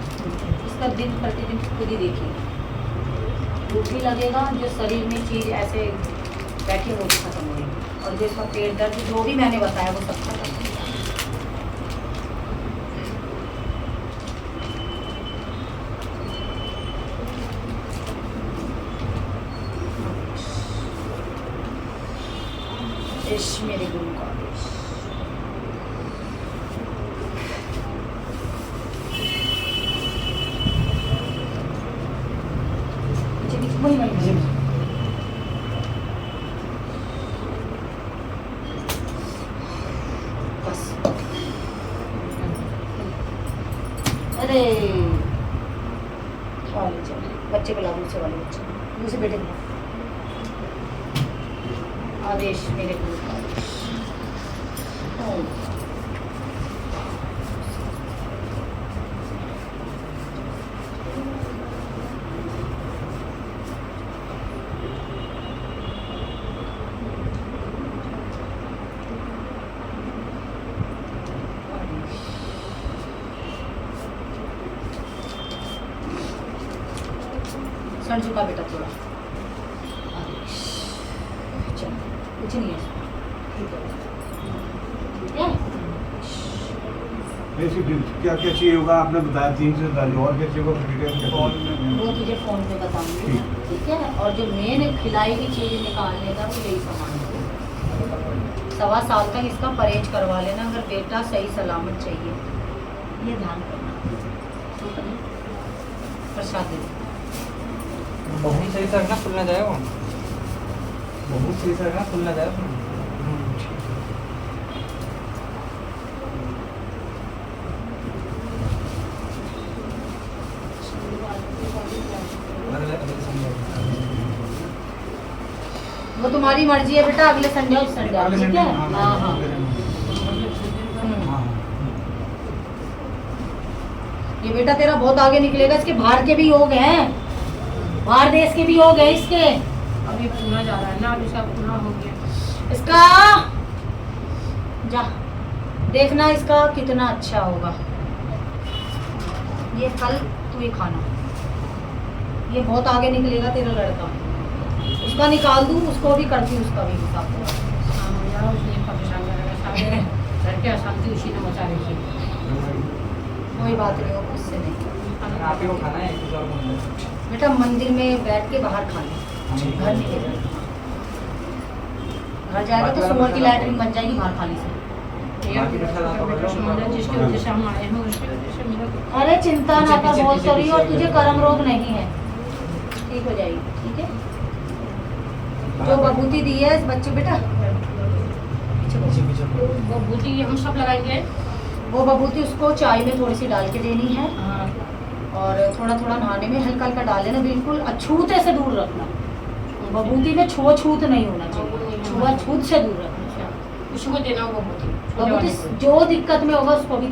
इसका दिन प्रतिदिन खुद ही देखिए, भूख भी लगेगा, जो शरीर में चीज ऐसे बैठी वो भी खत्म होगी, और जो इसका पेट दर्द जो भी मैंने बताया वो सब खत्म हो जाएगा। देश मेरे गुरु का देश। वही बस। अरे बच्चे बुला, दूसरे वाले बच्चे, दूसरे बेटे को आदेश मेरे गुरु का आदेश। सर झुका बेटा थोड़ा, आदेश। चलो कुछ नहीं है, ठीक है। क्या क्या चाहिए होगा आपने बताया, 3 से डालिए, और क्या चाहिए होगा डिटेल वो तुझे फोन पे बताऊंगी, ठीक है। और जो मेन खिलाई हुई चीज निकालने का तो यही सामान है। 1.25 साल तक इसका परहेज करवा लेना, अगर बेटा सही सलामत चाहिए, ये ध्यान करना। प्रसाद दे दो। बहुत सही से रखना, खुल ना जाए वो, बहुत सही से रखना, खुल ना जाए वो। वो तुम्हारी मर्जी है बेटा, अगले संडे उस संडे आओ, ठीक है। हाँ हाँ ये बेटा तेरा बहुत आगे निकलेगा, इसके बाहर के भी योग हैं, बाहर देश के भी योग हैं इसके। अभी पूना जा रहा है ना, अभी इसका पूना हो गया। इसका जा देखना इसका कितना अच्छा होगा। ये फल तू ही खाना, ये बहुत आगे निकलेगा तेरा लड़का। उसका निकाल दूँ, उसको भी करती हूँ, उसका भी हिसाब। हाँ, यार उसने परेशान करेगा। हमारे घर के अशांति उसी ने मचा रही है। कोई बात नहीं, वो उससे नहीं। आप ही को खाना है किसी और को नहीं। बेटा मंदिर में बैठ के बाहर खा ले, घर नहीं ले जाना। घर जाएगा तो सुबह की लैटरिन बन जाएगी, बाहर खाने से। जिसकी वजह से हम आए हैं उसकी वजह से मेरा अरे चिंता ना कर, बहुत सॉरी, और तुझे कर्म रोग नहीं है, ठीक हो जाएगी, ठीक है। जो बबूती दी है इस बच्चे बेटा, वो बूटी हम सब लगाएंगे। वो बबूती उसको चाय में थोड़ी सी डाल के देनी है, हाँ, और थोड़ा थोड़ा नहाने में हल्का हल्का डाल लेना, बिल्कुल अछूते से दूर रखना। बबूती में छूत नहीं होना चाहिए, छुआछूत से दूर रखना। उसको देना होगा बूटी। बबूती जो दिक्कत में होगा उसको भी दे